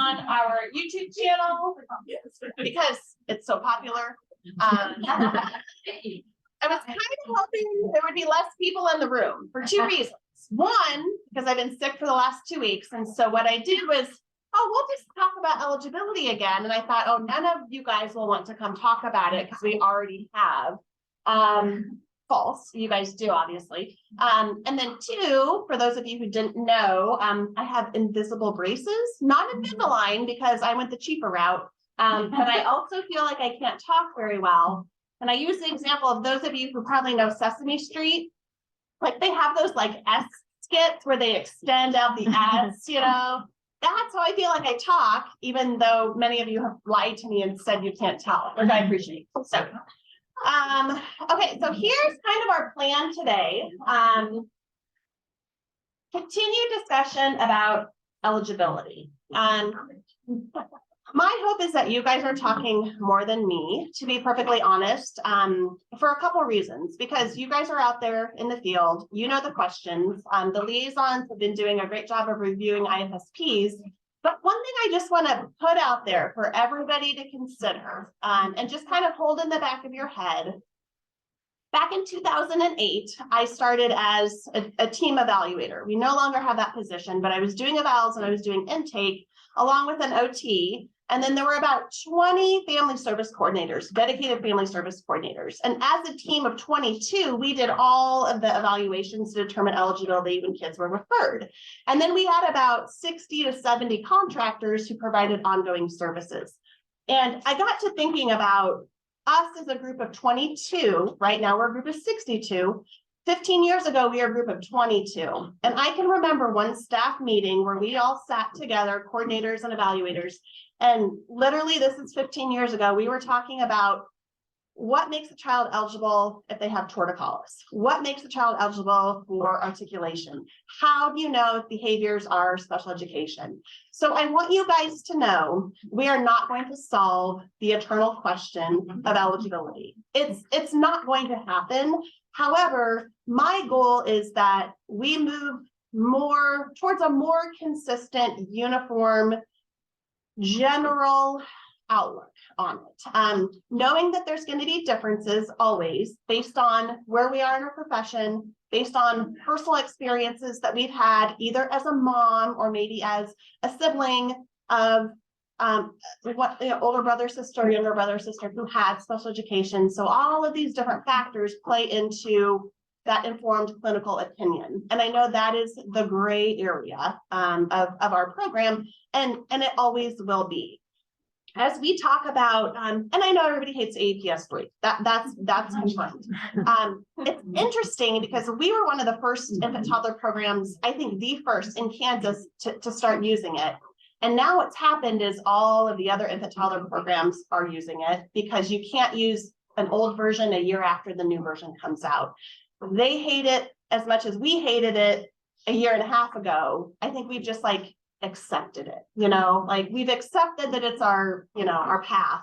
on our YouTube channel because it's so popular. I was kind of hoping there would be less people in the room for two reasons. One, because I've been sick for the last 2 weeks. And so what I did was, we'll just talk about eligibility again. And I thought, none of you guys will want to come talk about it because we already have. False. You guys do, obviously. And then two, for those of you who didn't know, I have invisible braces, not Invisalign because I went the cheaper route. But I also feel like I can't talk very well. And I use the example of those of you who probably know Sesame Street. Like they have those like S skits where they extend out the S, you know. That's how I feel like I talk, even though many of you have lied to me and said you can't tell, which I appreciate. So, okay, so here's kind of our plan today. Continued discussion about eligibility. My hope is that you guys are talking more than me, to be perfectly honest, for a couple of reasons, because you guys are out there in the field, you know the questions, the liaisons have been doing a great job of reviewing IFSPs, but one thing I just want to put out there for everybody to consider, and just kind of hold in the back of your head. Back in 2008, I started as a team evaluator. We no longer have that position, but I was doing evals and I was doing intake along with an OT. And then there were about 20 family service coordinators, dedicated family service coordinators. And as a team of 22, we did all of the evaluations to determine eligibility when kids were referred. And then we had about 60 to 70 contractors who provided ongoing services. And I got to thinking about us as a group of 22. Right now, we're a group of 62. 15 years ago, we were a group of 22. And I can remember one staff meeting where we all sat together, coordinators and evaluators. And literally, this is 15 years ago, we were talking about what makes a child eligible if they have torticollis? What makes a child eligible for articulation? How do you know if behaviors are special education? So I want you guys to know we are not going to solve the eternal question of eligibility. It's not going to happen. However, my goal is that we move more towards a more consistent, uniform, general outlook on it, knowing that there's going to be differences always based on where we are in our profession, based on personal experiences that we've had either as a mom or maybe as a sibling of older brother, sister, younger brother, sister who had special education. So all of these different factors play into that informed clinical opinion. And I know that is the gray area of our program, and it always will be. As we talk about, and I know everybody hates APS 3, that's confirmed. It's interesting because we were one of the first infant toddler programs, I think the first in Kansas to start using it. And now what's happened is all of the other infant toddler programs are using it because you can't use an old version a year after the new version comes out. They hate it as much as we hated it a year and a half ago. I think we've just like accepted it, like we've accepted that it's our, our path,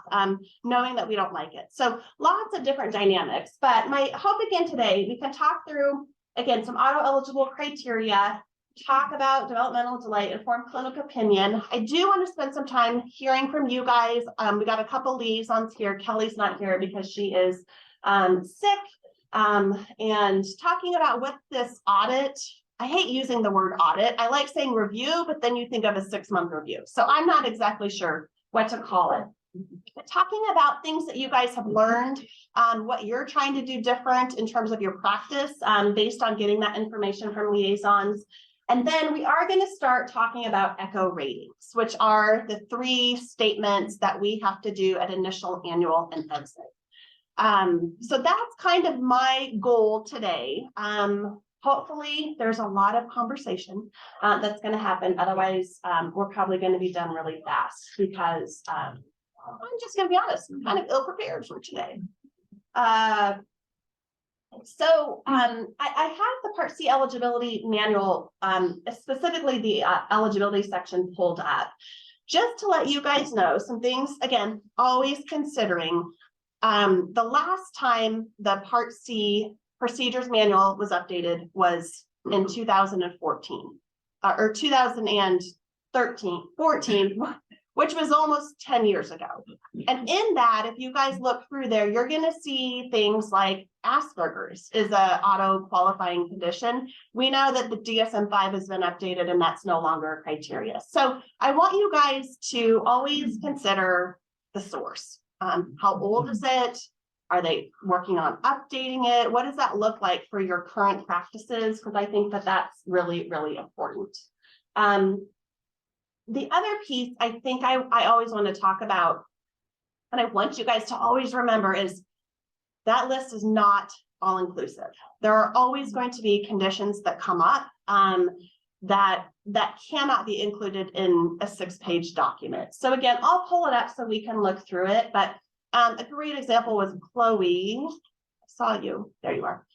knowing that we don't like it. So lots of different dynamics, but my hope again today, we can talk through, again, some auto-eligible criteria, talk about developmental delay, informed clinical opinion. I do want to spend some time hearing from you guys. We got a couple liaisons here. Kelly's not here because she is sick, and talking about what this audit, I hate using the word audit. I like saying review, but then you think of a 6-month review. So I'm not exactly sure what to call it. But talking about things that you guys have learned, what you're trying to do different in terms of your practice, based on getting that information from liaisons. And then we are going to start talking about ECO ratings, which are the 3 statements that we have to do at initial, annual, and exit. So that's kind of my goal today. Hopefully there's a lot of conversation that's going to happen. Otherwise, we're probably going to be done really fast because I'm just going to be honest, I'm kind of ill-prepared for today. So I have the Part C eligibility manual, specifically the eligibility section pulled up. Just to let you guys know some things, again, always considering the last time the Part C procedures manual was updated was in 2014 or 2013, 14. which was almost 10 years ago. And in that, if you guys look through there, you're going to see things like Asperger's is a auto qualifying condition. We know that the DSM-5 has been updated and that's no longer a criteria. So I want you guys to always consider the source. How old is it? Are they working on updating it? What does that look like for your current practices? Because I think that that's really, really important. The other piece I think I always want to talk about, and I want you guys to always remember, is that list is not all inclusive. There are always going to be conditions that come up that cannot be included in a 6-page document. So again, I'll pull it up so we can look through it. But a great example was Chloe. I saw you. There you are.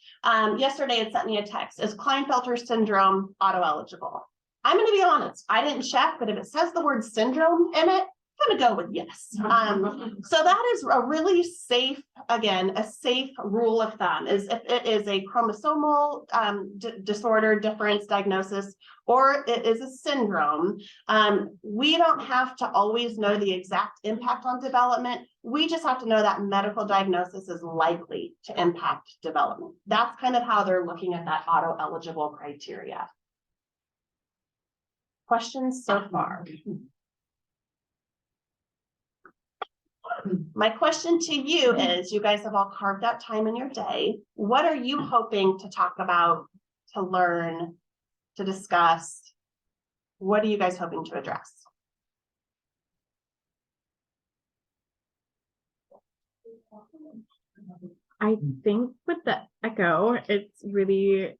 Yesterday, it sent me a text. Is Klinefelter syndrome auto-eligible? I'm going to be honest. I didn't check, but if it says the word syndrome in it, I'm going to go with yes. So that is a really safe, again, a safe rule of thumb is if it is a chromosomal disorder, difference, diagnosis, or it is a syndrome, we don't have to always know the exact impact on development. We just have to know that medical diagnosis is likely to impact development. That's kind of how they're looking at that auto-eligible criteria. Questions so far? My question to you is, you guys have all carved out time in your day. What are you hoping to talk about, to learn, to discuss? What are you guys hoping to address? I think with the echo, it's really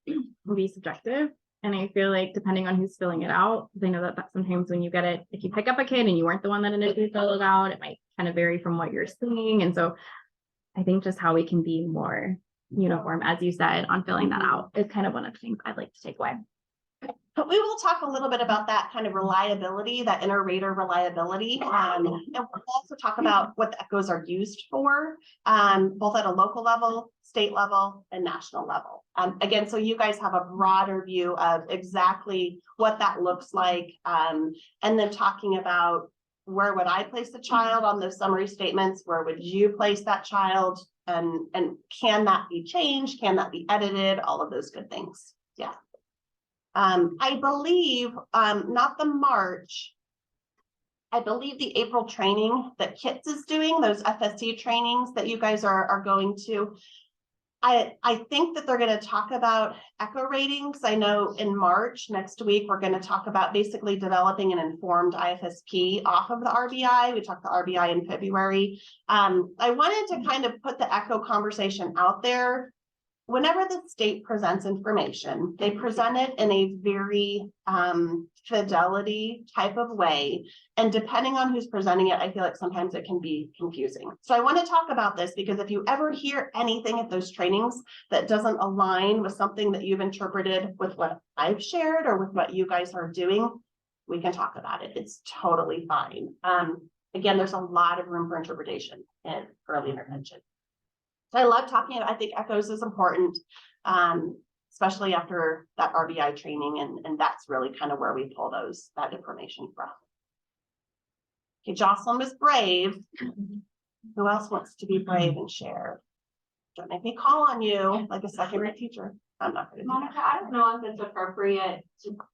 subjective. And I feel like depending on who's filling it out, because I know that sometimes when you get it, if you pick up a kid and you weren't the one that initially filled it out, it might kind of vary from what you're seeing. And so I think just how we can be more uniform, as you said, on filling that out is kind of one of the things I'd like to take away. But we will talk a little bit about that kind of reliability, that inter-rater reliability. And we'll also talk about what the echoes are used for, both at a local level, state level, and national level. Again, so you guys have a broader view of exactly what that looks like. And then talking about where would I place the child on those summary statements? Where would you place that child? And can that be changed? Can that be edited? All of those good things. Yeah. I believe, not the March, I believe the April training that KITS is doing, those FSC trainings that you guys are going to, I think that they're going to talk about echo ratings. I know in March, next week, we're going to talk about basically developing an informed IFSP off of the RBI. We talked the RBI in February. I wanted to kind of put the echo conversation out there. Whenever the state presents information, they present it in a very fidelity type of way. And depending on who's presenting it, I feel like sometimes it can be confusing. So I want to talk about this because if you ever hear anything at those trainings that doesn't align with something that you've interpreted with what I've shared or with what you guys are doing, we can talk about it. It's totally fine. Again, there's a lot of room for interpretation in early intervention. So I love talking about, I think echoes is important, especially after that RBI training, and that's really kind of where we pull that information from. Okay, Jocelyn was brave. Who else wants to be brave and share? Don't make me call on you like a second-grade teacher. I'm not going to. Monica, I don't know if it's appropriate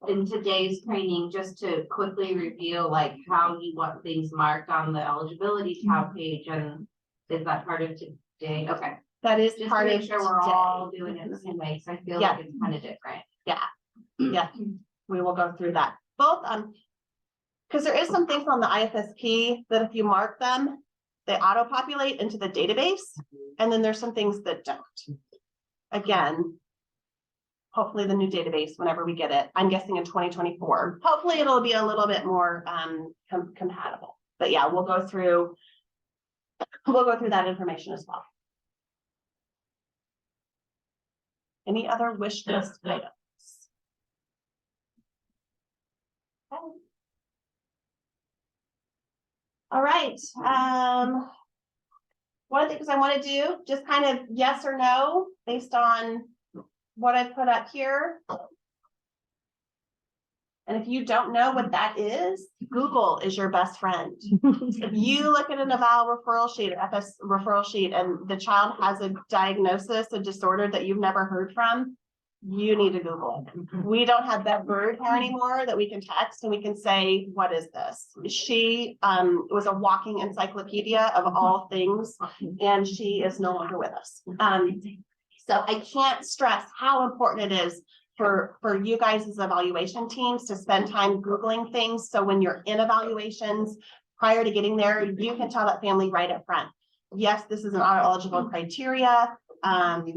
in today's training just to quickly review like how you want things marked on the eligibility tab page, and is that part of today? Okay, that is just part to make of sure we're all doing it the same way, because I feel like it's kind of different. Yeah, we will go through that. Both because there is some things on the IFSP that if you mark them, they auto-populate into the database, and then there's some things that don't. Again, hopefully the new database, whenever we get it, I'm guessing in 2024, hopefully it'll be a little bit more compatible. But yeah, we'll go through that information as well. Any other wish list items? Okay. All right. One of the things I want to do, just kind of yes or no, based on what I put up here. And if you don't know what that is, Google is your best friend. If you look at an eval referral sheet, FS referral sheet, and the child has a diagnosis, a disorder that you've never heard from, you need to Google it. We don't have that bird here anymore that we can text and we can say, what is this? She was a walking encyclopedia of all things, and she is no longer with us. So I can't stress how important it is for you guys as evaluation teams to spend time Googling things. So when you're in evaluations, prior to getting there, you can tell that family right up front. Yes, this is an auto-eligible criteria,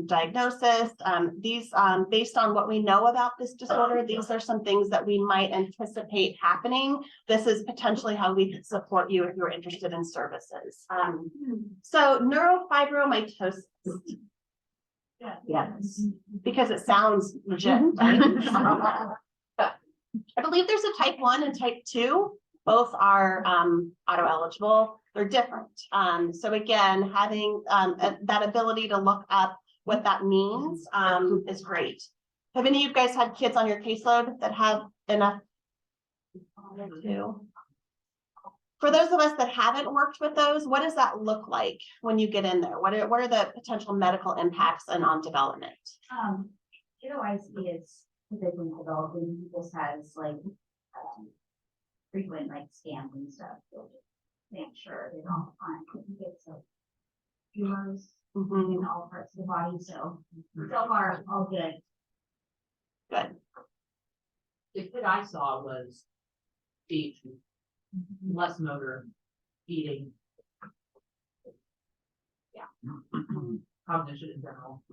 diagnosis. These, based on what we know about this disorder, these are some things that we might anticipate happening. This is potentially how we could support you if you're interested in services. So neurofibromatosis. Yes, because it sounds legit, right? I believe there's a type 1 and type 2. Both are auto eligible. They're different. So again, having that ability to look up what that means is great. Have any of you guys had kids on your caseload that have enough? For those of us that haven't worked with those, what does that look like when you get in there? What are the potential medical impacts and on development? IC is typically developing. He just has like frequent like scans and stuff. So just make sure they're all fine. He gets tumors in all parts of the body. So far, all good. Good. The kid I saw was speech, less motor, eating. Yeah. Cognition in general.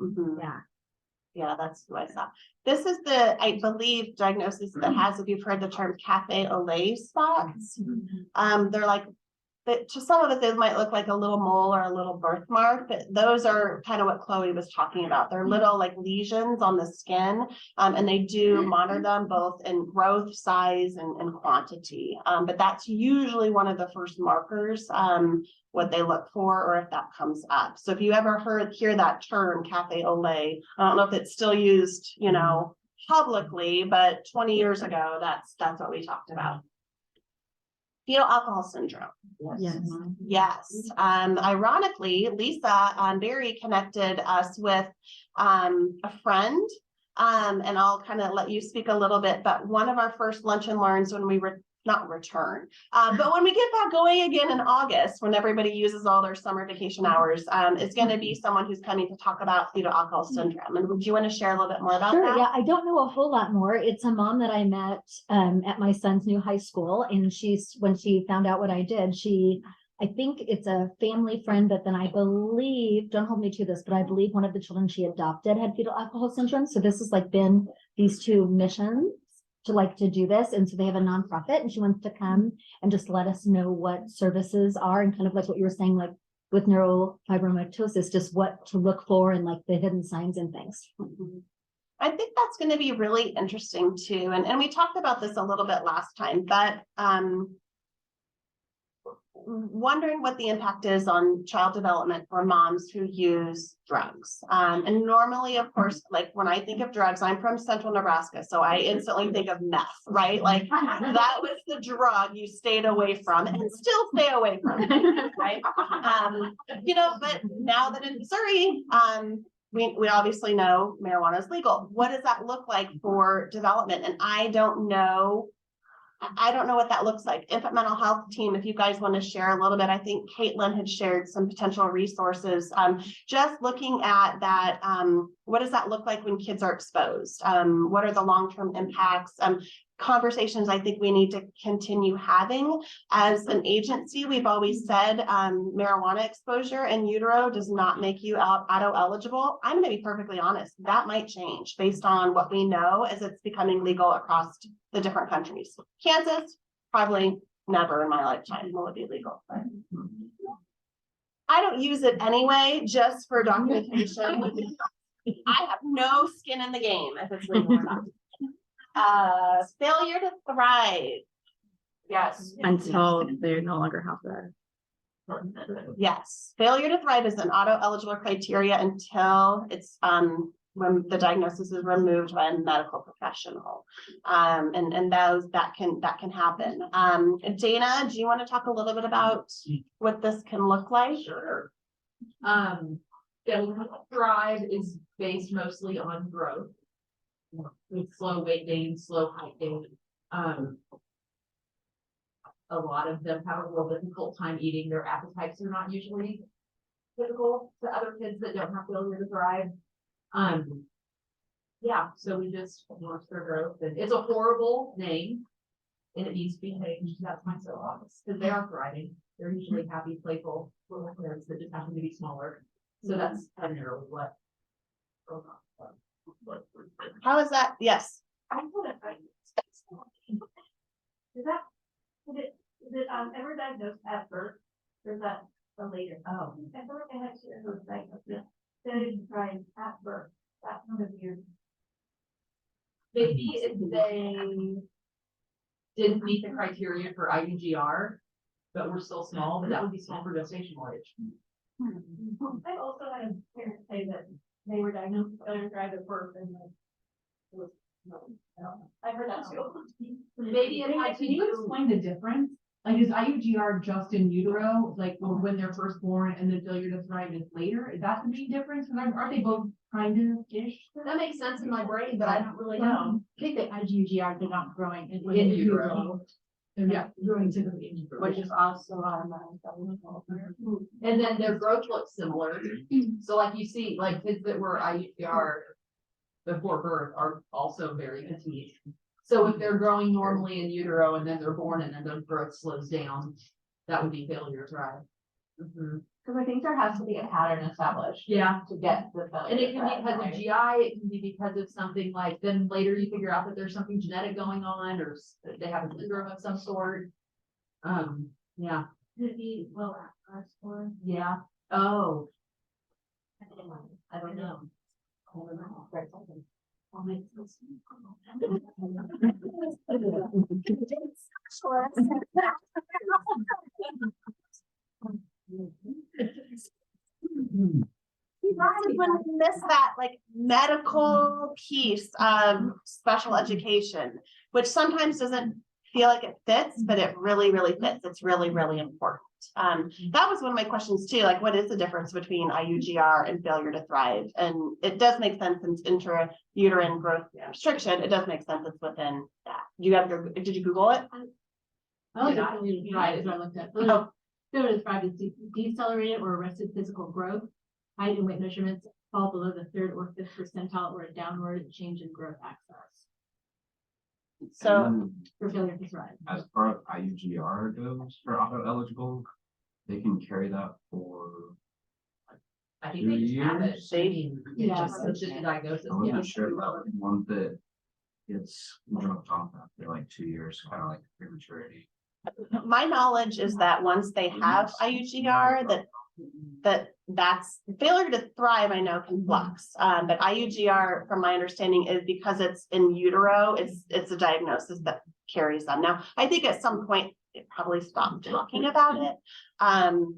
Yeah, that's who I saw. This is the, I believe, diagnosis that has, if you've heard the term cafe au lait spots. They're like, to some of it, they might look like a little mole or a little birthmark, but those are kind of what Chloe was talking about. They're little like lesions on the skin, and they do monitor them both in growth, size, and quantity. But that's usually one of the first markers, what they look for, or if that comes up. So if you ever hear that term cafe au lait, I don't know if it's still used, you know, publicly, but 20 years ago, that's what we talked about. Fetal alcohol syndrome. Yes. Ironically, Lisa Berry connected us with a friend, and I'll kind of let you speak a little bit, but one of our first lunch and learns when we were not return, but when we get back going again in August, when everybody uses all their summer vacation hours, it's going to be someone who's coming to talk about fetal alcohol syndrome. And would you want to share a little bit more about that? Yeah, I don't know a whole lot more. It's a mom that I met at my son's new high school, and when she found out what I did, I think it's a family friend, but then I believe, don't hold me to this, but I believe one of the children she adopted had fetal alcohol syndrome. So this has like been these two missions to do this, and so they have a nonprofit, and she wants to come and just let us know what services are, and kind of like what you were saying, like with neurofibromatosis, just what to look for and like the hidden signs and things. I think that's going to be really interesting too, and we talked about this a little bit last time, but wondering what the impact is on child development for moms who use drugs. And normally, of course, like when I think of drugs, I'm from central Nebraska, so I instantly think of meth, right? Like that was the drug you stayed away from and still stay away from, right? You know, but now that in Missouri, we obviously know marijuana is legal. What does that look like for development? And I don't know what that looks like. Infant mental health team, if you guys want to share a little bit, I think Caitlin had shared some potential resources. Just looking at that, what does that look like when kids are exposed? What are the long-term impacts? Conversations I think we need to continue having. As an agency, we've always said marijuana exposure in utero does not make you auto eligible. I'm going to be perfectly honest, that might change based on what we know as it's becoming legal across the different countries. Kansas, probably never in my lifetime will it be legal. But I don't use it anyway, just for documentation. I have no skin in the game if it's legal or not. Failure to thrive. Yes. Until they no longer have the. Yes. Failure to thrive is an auto eligible criteria until it's when the diagnosis is removed by a medical professional. And that can happen. Dana, do you want to talk a little bit about what this can look like? Sure. Thrive is based mostly on growth. With slow weight gain, slow height gain. A lot of them have a real difficult time eating. Their appetites are not usually typical to other kids that don't have failure to thrive. Yeah, so we just watch their growth, and it's a horrible name. And it needs to be changed. That's my soapbox, because they are thriving. They're usually happy, playful little kids that just happen to be smaller. So that's primarily what. How is that? Yes. I thought it, is it ever diagnosed at birth, or is that a later? Oh. I feel like I had to, it was diagnosed, then trying at birth, that's one of your. Maybe if they didn't meet the criteria for IUGR, but we're still small, but that would be small for gestational age. I also had a parent say that they were diagnosed with failure to thrive at birth and like. It was, no, I don't know. I heard that too. Maybe it had to Can you do, explain the difference? Like, is IUGR just in utero, like when they're first born, and then failure to thrive is later? Is that the main difference? Because aren't they both kind of ish? that makes sense in my brain, but I don't really know. I think that IUGR, they're not growing in In utero. They're not growing typically in utero. Which is also automatic. And then their growth looks similar. So like you see, like kids that were IUGR before birth are also very petite. So if they're growing normally in utero and then they're born and then their growth slows down, that would be failure to thrive. Mhm. Cause I think there has to be a pattern established. Yeah. To get the failure. And it can be to because thrive, of GI, it can be because of something like, then later you figure out that there's something genetic going on, or they have a syndrome of some sort. Yeah, Could it be low APGAR score? yeah. Oh. I don't know. I'll make this. When we miss that like medical piece of special education, which sometimes doesn't feel like it fits, but it really, really fits. It's really, really important. That was one of my questions too, like what is the difference between IUGR and failure to thrive? And it does make sense in intrauterine growth restriction. It does make sense it's within that. Did you Google it? I like Yeah. the failure to thrive is what I looked at. Oh. Failure to thrive is decelerated or arrested physical growth. Height and weight measurements fall below the 3rd or 5th percentile or a downward change in growth axis So And for failure to thrive. as far as IUGR goes for auto eligible, they can carry that for, I think they just have it. Years? I mean, Yeah. it's just a diagnosis. I wasn't sure about one that gets dropped off after like 2 years, kind of like prematurity. my knowledge is that once they have IUGR, that's failure to thrive, I know can flux. But IUGR, from my understanding, is because it's in utero, it's a diagnosis that carries them. Now, I think at some point it probably stopped talking about it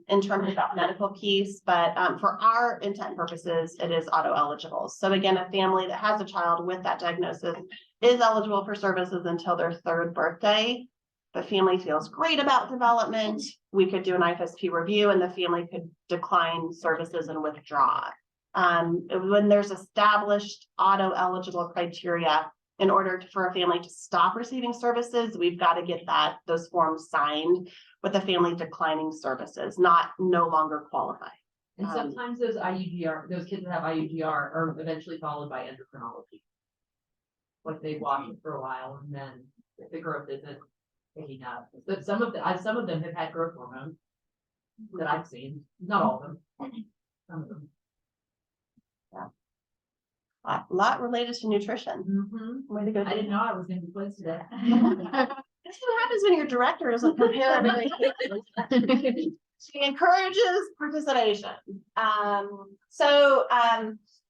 in terms of that medical piece, but for our intent and purposes, it is auto eligible. So again, a family that has a child with that diagnosis is eligible for services until their 3rd birthday. The family feels great about development, we could do an IFSP review and the family could decline services and withdraw. When there's established auto eligible criteria, in order for a family to stop receiving services, we've got to get those forms signed with the family declining services, no longer qualify. And sometimes those kids that have IUGR are eventually followed by endocrinology. Like they watch it for a while and then if the growth isn't picking up. But some of them have had growth hormone that I've seen, not all of them. Some of them. A lot related to nutrition. Way to go. I didn't know I was gonna be quiz today. That's what happens when your director doesn't prepare everything. She encourages participation.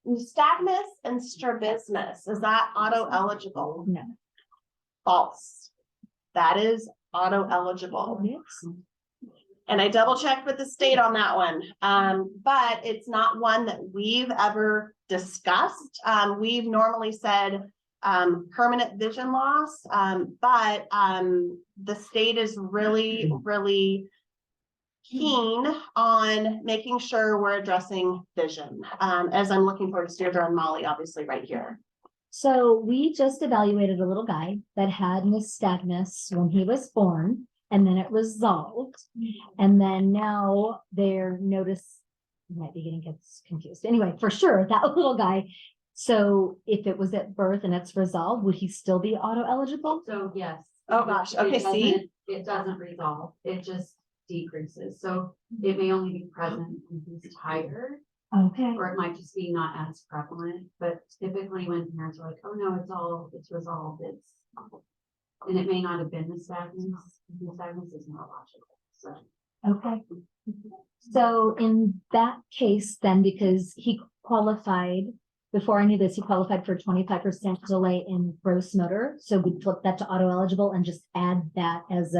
Nystagmus and strabismus, is that auto eligible? No. False. That is auto eligible. And I double checked with the state on that one. But it's not one that we've ever discussed. We've normally said permanent vision loss. But the state is really, really keen on making sure we're addressing vision. As I'm looking forward to Deirdre and Molly, obviously right here. So we just evaluated a little guy that had nystagmus when he was born, and then it resolved. And then now they're might be getting kids confused. Anyway, for sure, that little guy. So if it was at birth and it's resolved, would he still be auto eligible? So yes. Oh, gosh. Okay, see? It doesn't resolve, it just decreases, so it may only be present when he's tired, Okay. or it might just be not as prevalent, but typically when parents are like, oh no, it's resolved, and it may not have been nystagmus is neurological, so. Okay. So in that case, then, because he qualified, before I knew this, he qualified for 25% delay in gross motor. So we flip that to auto eligible and just add that as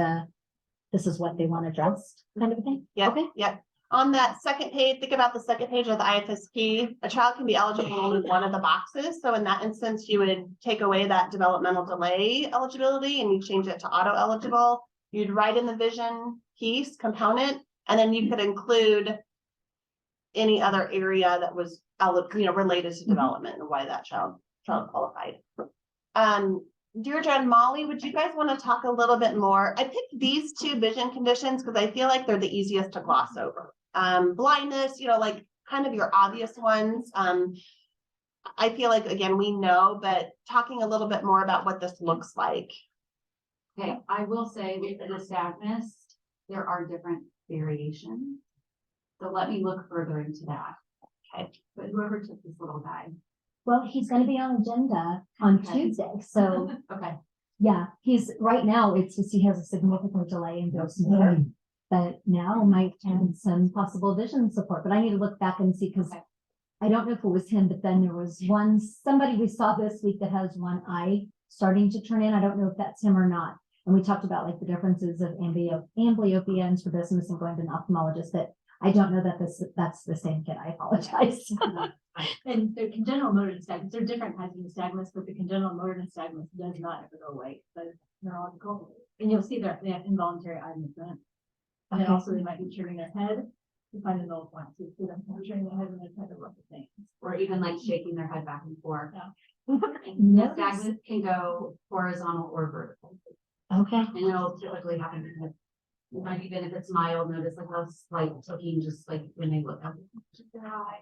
this is what they want addressed kind of a thing. Yep, Okay. yep. On that second page, think about the second page of the IFSP. A child can be eligible in only one of the boxes. So in that instance, you would take away that developmental delay eligibility and you change it to auto eligible. You'd write in the vision piece component, and then you could include any other area that was related to development and why that child qualified. Deirdre and Molly, would you guys want to talk a little bit more? I picked these two vision conditions because I feel like they're the easiest to gloss over. Blindness, like kind of your obvious ones. I feel like, again, we know, but talking a little bit more about what this looks like. Okay, I will say with the nystagmus, there are different variations. So let me look further into that. Okay, but whoever took this little guy. Well, he's going to be on agenda on Okay. Tuesday. So Okay, yeah, he's right now, it's just, he has a significant delay in gross motor, but now might add some possible vision support, but I need to look back and see, because I don't know if it was him, but then there was somebody we saw this week that has one eye starting to turn in. I don't know if that's him or not. And we talked about like the differences of amblyopia and strabismus and going to an ophthalmologist, but I don't know that that's the same kid. I apologize. And the congenital motor nystagmus, there are different kinds of nystagmus, but the congenital motor nystagmus does not ever go away, but it's neurological. And you'll see that they have involuntary eye movement. And then Okay. also they might be turning their head to find the null point. So you see them turning their head when they're trying to look at things. or even like shaking their head back and forth. Yeah. And Notice. nystagmus can go horizontal or vertical, Okay. and it'll typically happen in like even if it's mild, notice like how slight tilting, just like when they look up. Their eye.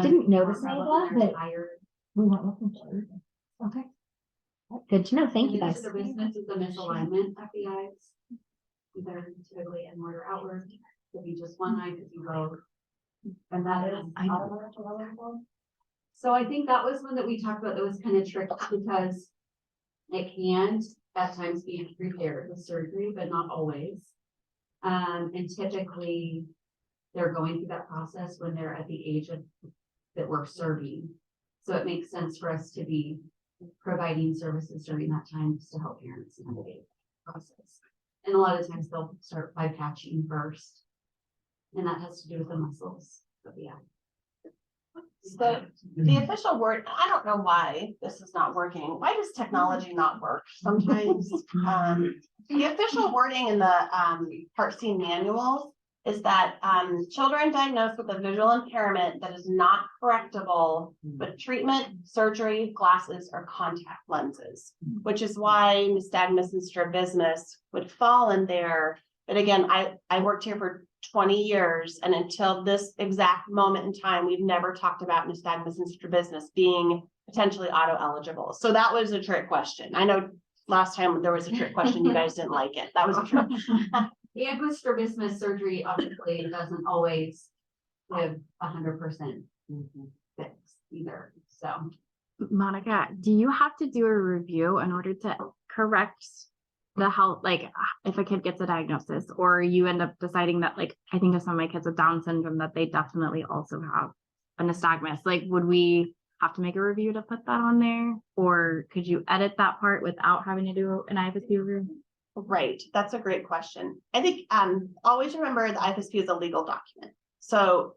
Didn't notice any of that, They're but- tired. We weren't looking for it. Okay. Good to know. Thank you, And guys. the business is the misalignment of the eyes. Either typically inward or outward, could be just one eye, could be both. And that is. I know. So I think that was one that we talked about that was kind of tricky because it can at times be repaired with surgery, but not always. And typically they're going through that process when they're at the age of that we're serving. So it makes sense for us to be providing services during that time just to help parents navigate the process. And a lot of times they'll start by patching first. And that has to do with the muscles of the eye. The official word, I don't know why this is not working. Why does technology not work sometimes? The official wording in the Part C manuals is that children diagnosed with a visual impairment that is not correctable with treatment, surgery, glasses, or contact lenses, which is why nystagmus and strabismus would fall in there. But again, I worked here for 20 years, and until this exact moment in time, we've never talked about nystagmus and strabismus being potentially auto eligible. So that was a trick question. I know last time there was a trick question, you guys didn't like it. That was a trick. And with strabismus surgery, obviously, it doesn't always give 100% fix either, so. Monica, do you have to do a review in order to correct the health, like if a kid gets a diagnosis, or you end up deciding that, like, I think of some of my kids with Down syndrome that they definitely also have a nystagmus, like, would we have to make a review to put that on there? Or could you edit that part without having to do an IFSP review? Right, that's a great question. I think, always remember the IFSP is a legal document. So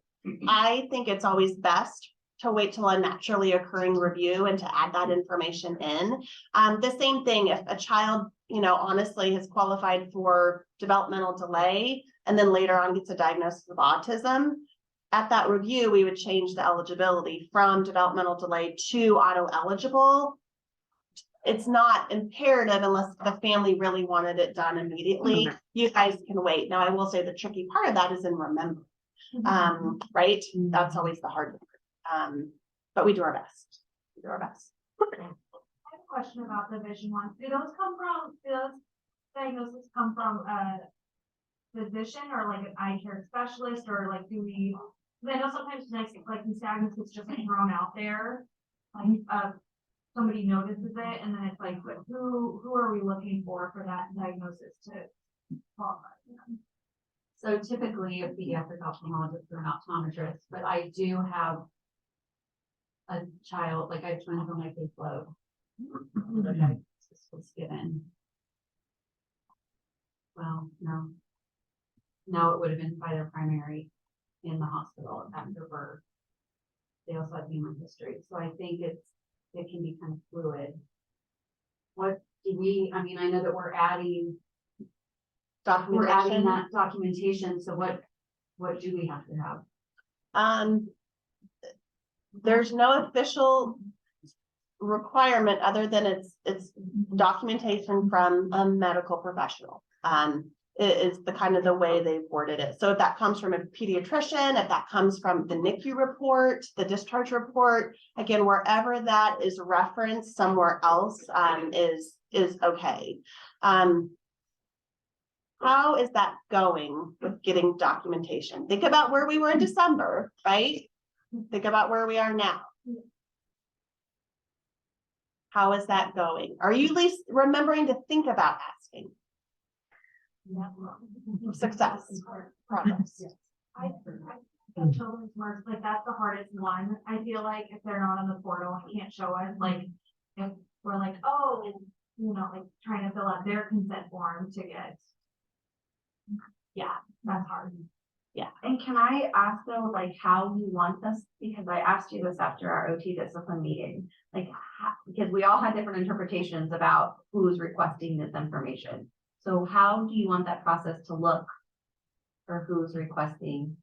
I think it's always best to wait till a naturally occurring review and to add that information in. The same thing, if a child, honestly has qualified for developmental delay and then later on gets a diagnosis of autism, at that review, we would change the eligibility from developmental delay to auto eligible. It's not imperative unless the family really wanted it done immediately. Okay. You guys can wait. Now, I will say the tricky part of that is in remembering. Right? That's always the hard part. But we do our best. We do our best. I have a question about the vision ones. Do those diagnoses come from a physician or like an eye care specialist, or like do we, 'cause I know sometimes like these diagnoses just like thrown out there. Like somebody notices it and then it's like, but who are we looking for that diagnosis to qualify? So typically a pediatric ophthalmologist or an optometrist, but I do have a child, like I have twins on my caseload. The diagnosis was given. Well, no. No, it would have been by their primary in the hospital after birth. They also had human history, so I think it can be kind of fluid. What do we, I mean, I know that we're adding Documentation. that documentation, so what do we have to have? There's no official requirement other than it's documentation from a medical professional. It is the kind of the way they've worded it. So if that comes from a pediatrician, if that comes from the NICU report, the discharge report, again, wherever that is referenced somewhere else, is okay. How is that going with getting documentation? Think about where we were in December, right? Think about where we are now. How is that going? Are you at least remembering to think about asking? Success, progress. I think children's works, like that's the hardest one. I feel like if they're not on the portal and can't show us, like if we're like, oh, like trying to fill out their consent form to get. Yeah, that's hard. And can I ask though, like how you want this, because I asked you this after our OT discipline meeting, like, because we all had different interpretations about who's requesting this information. So how do you want that process to look for who's requesting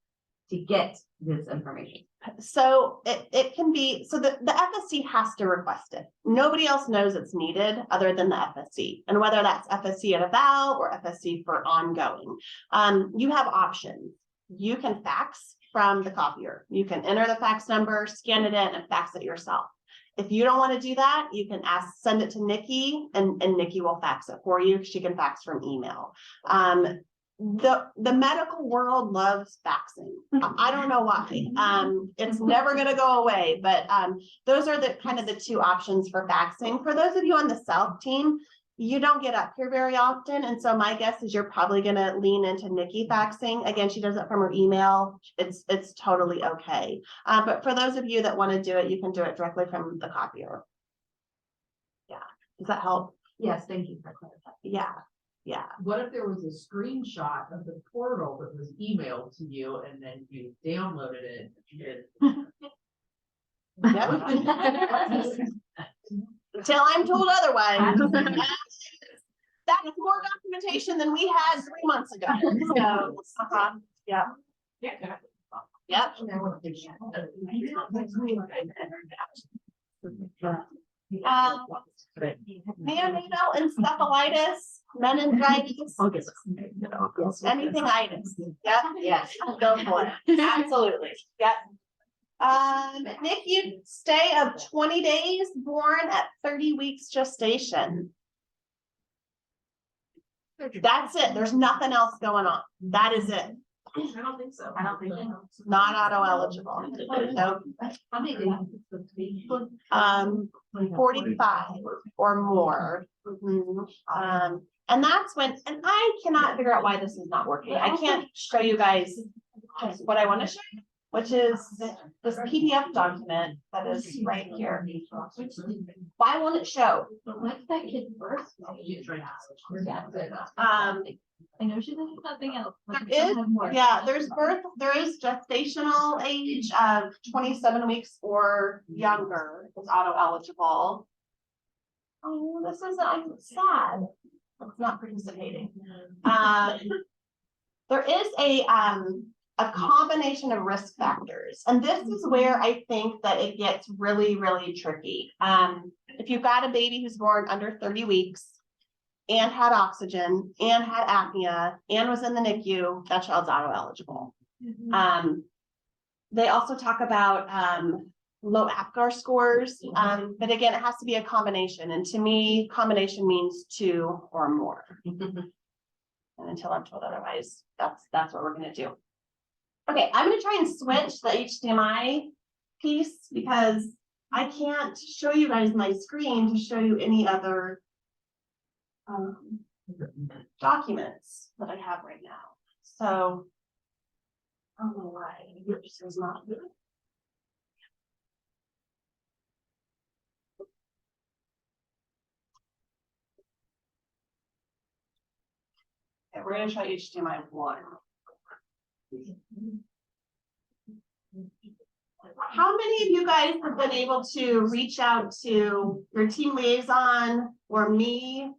to get this information? So it can be, so the FSC has to request it. Nobody else knows it's needed other than the FSC. And whether that's FSC at eval or FSC for ongoing, you have options. You can fax from the copier. You can enter the fax number, scan it in and fax it yourself. If you don't want to do that, you can send it to Nikki and Nikki will fax it for you. She can fax from email. The medical world loves faxing. I don't know why. It's never going to go away, but those are the kind of the two options for faxing. For those of you on the South team, you don't get up here very often. And so my guess is you're probably going to lean into Nikki faxing. Again, she does it from her email. It's totally okay. But for those of you that want to do it, you can do it directly from the copier. Yeah. Does that help? Yes, thank you for clarifying. Yeah. Yeah. What if there was a screenshot of the portal that was emailed to you and then you downloaded it? Until I'm told otherwise. That is more documentation than we had 3 months ago. So, yeah. Yep. Neonatal encephalitis, meningitis, anything itis. Yep. Yes. Go for it. Absolutely. Yep. NICU stay of 20 days, born at 30 weeks gestation. That's it. There's nothing else going on. That is it. I don't think so. I don't think so. Not auto eligible. Nope. How many days? 45 or more. Mhm. And that's when, and I cannot figure out why this is not working. I can't show you guys what I want to show you. which is this PDF document that is right here. Why won't it show? What's that kid's birth? I know she does something else. There is, yeah, there is gestational age of 27 weeks or younger is auto eligible. Oh, this is, I'm sad. It's not participating. There is a combination of risk factors, and this is where I think that it gets really, really tricky. If you've got a baby who's born under 30 weeks and had oxygen and had apnea and was in the NICU, that child's auto eligible. They also talk about low APGAR scores, but again, it has to be a combination. And to me, combination means 2 or more. And until I'm told otherwise, that's what we're gonna do. Okay, I'm gonna try and switch the HDMI piece because I can't show you guys my screen to show you any other documents that I have right now. So, I don't know why this is not good. Okay, we're gonna try HDMI 1. How many of you guys have been able to reach out to your team liaison or me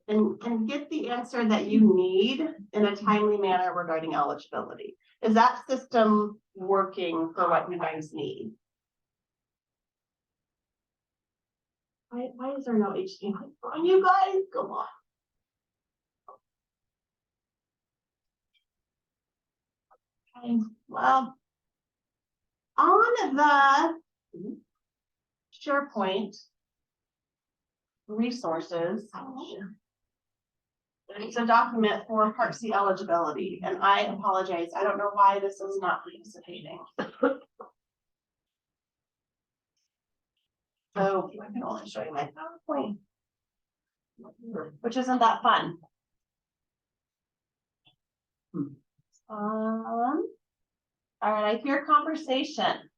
and get the answer that you need in a timely manner regarding eligibility? Is that system working for what you guys need? Why is there no HDMI on you guys? Come on. Okay, well, on the SharePoint resources, it's a document for Part C eligibility, and I apologize. I don't know why this is not participating. So I can only show you my PowerPoint, which isn't that fun. All right, I hear conversation.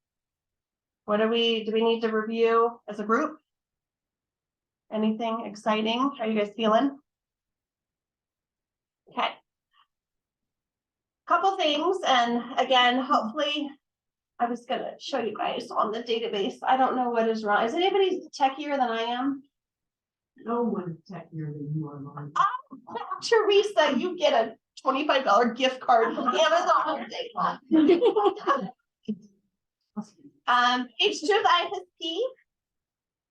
What do we need to review as a group? Anything exciting? How are you guys feeling? Okay. Couple things, and again, hopefully, I was gonna show you guys on the database. I don't know what is wrong. Is anybody techier than I am? No one's techier than you are, Lauren. Oh, Teresa, you get a $25 gift card from Amazon. Page 2 of the IFSP.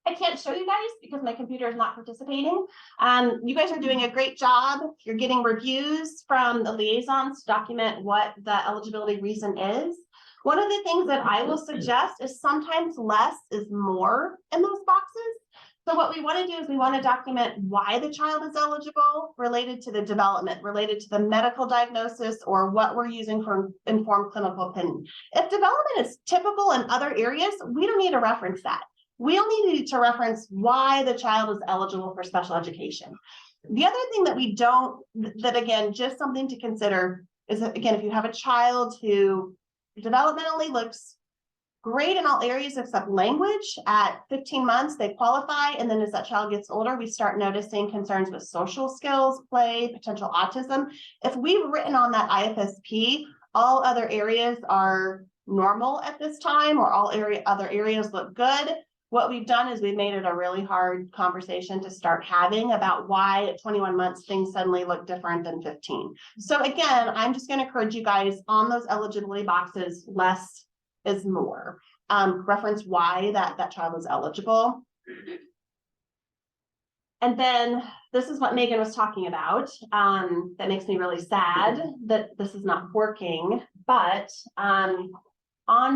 I can't show you guys because my computer is not participating. You guys are doing a great job. You're getting reviews from the liaisons to document what the eligibility reason is. One of the things that I will suggest is sometimes less is more in those boxes. So what we want to do is we want to document why the child is eligible related to the development, related to the medical diagnosis, or what we're using for informed clinical opinion. If development is typical in other areas, we don't need to reference that. We only need to reference why the child is eligible for special education. The other thing that we don't, that again, just something to consider is that, again, if you have a child who developmentally looks great in all areas except language, at 15 months, they qualify. And then as that child gets older, we start noticing concerns with social skills, play, potential autism. If we've written on that IFSP, all other areas are normal at this time, or all other areas look good. What we've done is we've made it a really hard conversation to start having about why at 21 months, things suddenly look different than 15. So again, I'm just going to encourage you guys on those eligibility boxes, less is more. Reference why that child is eligible. And then this is what Megan was talking about. That makes me really sad that this is not working, but on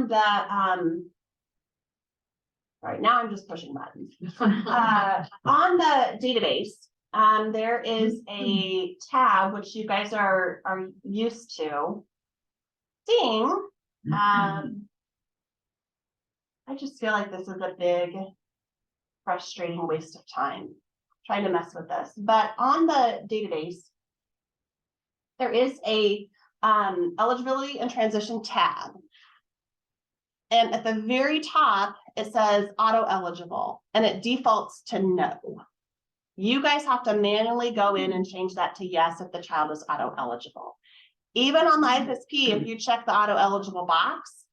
the right now I'm just pushing buttons. On the database, there is a tab which you guys are used to seeing. I just feel like this is a big, frustrating waste of time trying to mess with this. But on the database, there is a eligibility and transition tab. And at the very top, it says auto eligible and it defaults to no. You guys have to manually go in and change that to yes if the child is auto eligible. Even on the IFSP, if you check the auto eligible box,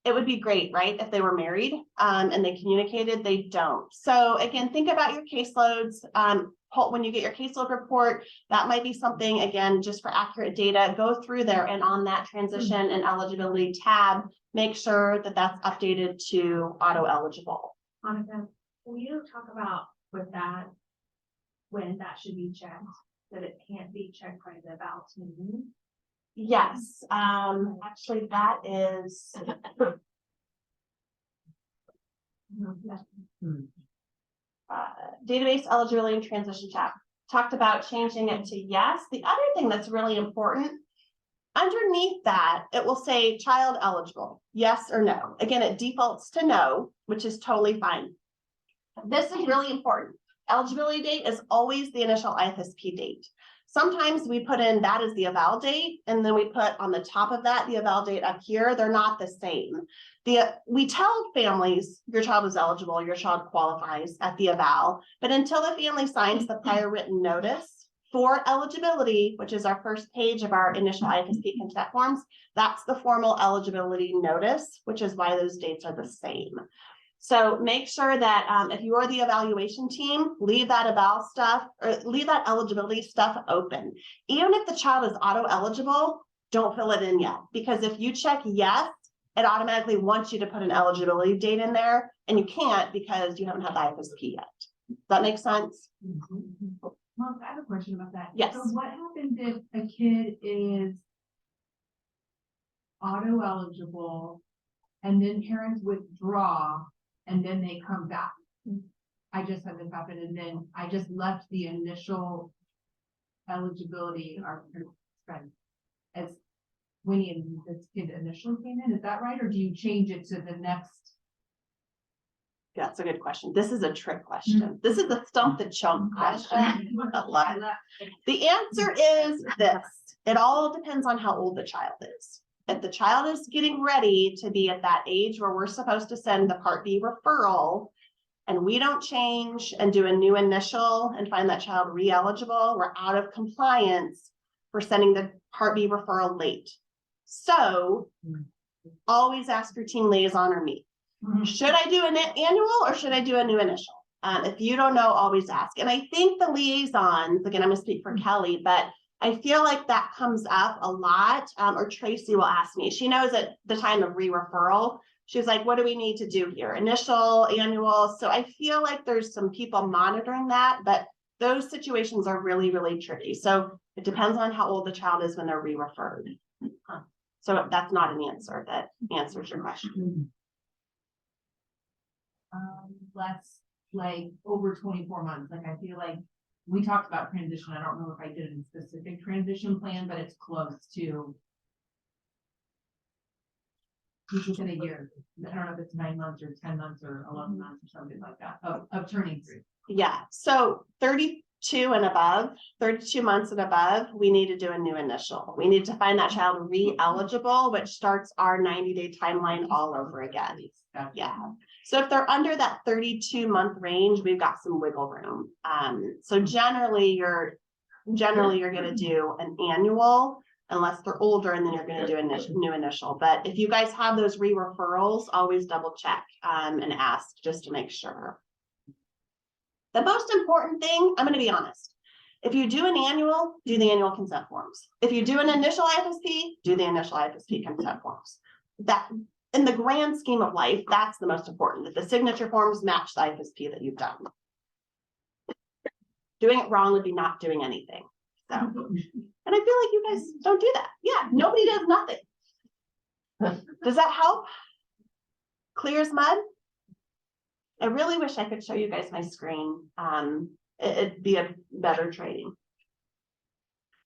it would be great, right? If they were married and they communicated, they don't. So again, think about your caseloads. When you get your caseload report, that might be something, again, just for accurate data, go through there and on that transition and eligibility tab, make sure that that's updated to auto eligible. Monica, will you talk about with that, when that should be checked, that it can't be checked by the eval team? Yes, actually that is. Database eligibility and transition tab. Talked about changing it to yes. The other thing that's really important, underneath that, it will say child eligible, yes or no. Again, it defaults to no, which is totally fine. This is really important. Eligibility date is always the initial IFSP date. Sometimes we put in that as the eval date, and then we put on the top of that the eval date up here. They're not the same. We tell families your child is eligible, your child qualifies at the eval, but until the family signs the prior written notice for eligibility, which is our first page of our initial IFSP consent forms, that's the formal eligibility notice, which is why those dates are the same. So make sure that if you are the evaluation team, leave that eval stuff or leave that eligibility stuff open. Even if the child is auto eligible, don't fill it in yet, because if you check yes, it automatically wants you to put an eligibility date in there, and you can't because you haven't had the IFSP yet. Does that make sense? Mom, I have a question about that. Yes. So what happens if a kid is auto eligible and then parents withdraw and then they come back? I just had this happen and then I just left the initial eligibility, our friend, as when this kid initially came in, is that right? Or do you change it to the next? That's a good question. This is a trick question. This is a stump the chunk question. I love it. The answer is this. It all depends on how old the child is. If the child is getting ready to be at that age where we're supposed to send the Part B referral, and we don't change and do a new initial and find that child re-eligible, we're out of compliance for sending the Part B referral late. So always ask your team liaison or me. Should I do an annual or should I do a new initial? If you don't know, always ask. And I think the liaisons, again, I'm gonna speak for Kelly, but I feel like that comes up a lot, or Tracy will ask me. She knows at the time of re-referral, she was like, what do we need to do here? Initial, annual. So I feel like there's some people monitoring that, but those situations are really, really tricky. So it depends on how old the child is when they're re-referred. So that's not an answer that answers your question. Less like over 24 months. Like I feel like we talked about transition. I don't know if I did a specific transition plan, but it's close to. Within a year. I don't know if it's 9 months or 10 months or 11 months or something like that of turning through. Yeah, so 32 and above, 32 months and above, we need to do a new initial. We need to find that child re-eligible, which starts our 90-day timeline all over again. Yeah. So if they're under that 32-month range, we've got some wiggle room. So generally you're going to do an annual unless they're older, and then you're going to do a new initial. But if you guys have those re-referrals, always double check and ask just to make sure. The most important thing, I'm going to be honest. If you do an annual, do the annual consent forms. If you do an initial IFSP, do the initial IFSP consent forms. That, in the grand scheme of life, that's the most important, that the signature forms match the IFSP that you've done. Doing it wrong would be not doing anything. So, and I feel like you guys don't do that. Yeah, nobody does nothing. Does that help? Clear as mud? I really wish I could show you guys my screen. It'd be a better training.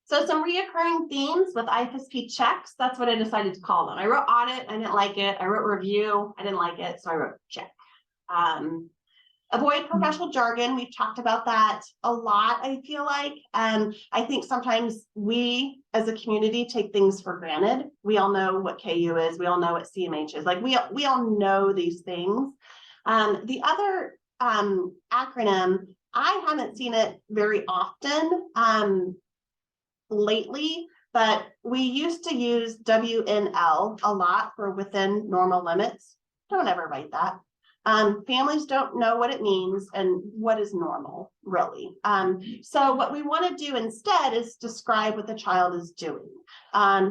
So some reoccurring themes with IFSP checks, that's what I decided to call them. I wrote audit, I didn't like it. I wrote review, I didn't like it, so I wrote check. Avoid professional jargon. We've talked about that a lot, I feel like. I think sometimes we as a community take things for granted. We all know what KU is. We all know what CMH is. Like we all know these things. The other acronym, I haven't seen it very often lately, but we used to use WNL a lot for within normal limits. Don't ever write that. Families don't know what it means and what is normal, really. So what we want to do instead is describe what the child is doing.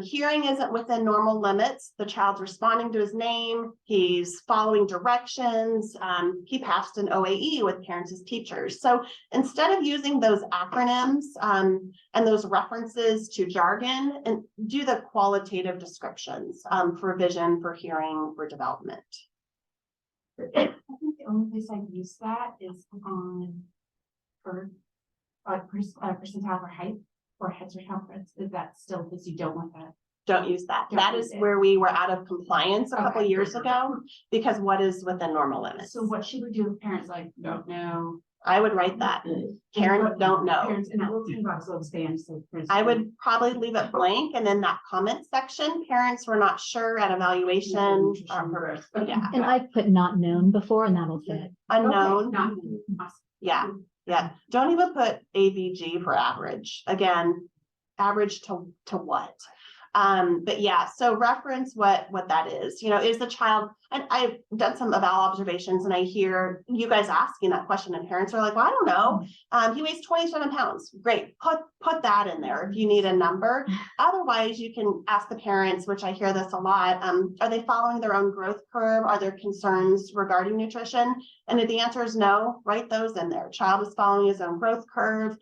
Hearing isn't within normal limits. The child's responding to his name. He's following directions. He passed an OAE with parents as teachers. So instead of using those acronyms and those references to jargon, and do the qualitative descriptions for vision, for hearing, for development. I think the only place I use that is on for percentile for height or head circumference. Is that still because you don't want that? Don't use that. Don't That use is it. where we were out of compliance a couple Okay. years ago, because what is within normal limits? So what should we do if parents like don't know? I would write that. Parents don't know. Parents in that little tin box will expand. So parents I don't would probably leave it blank, and in that comment section, parents were not sure at evaluation. Yeah, And I've put not known before and that'll fit. unknown. Not awesome. Yeah, yeah. Don't even put AVG for average. Again, average to what? But yeah, so reference what that is. You know, is the child, and I've done some eval observations and I hear you guys asking that question and parents are like, well, I don't know. He weighs 27 pounds. Great. Put that in there if you need a number. Otherwise, you can ask the parents, which I hear this a lot. Are they following their own growth curve? Are there concerns regarding nutrition? And if the answer is no, write those in there. Child is following his own growth curve.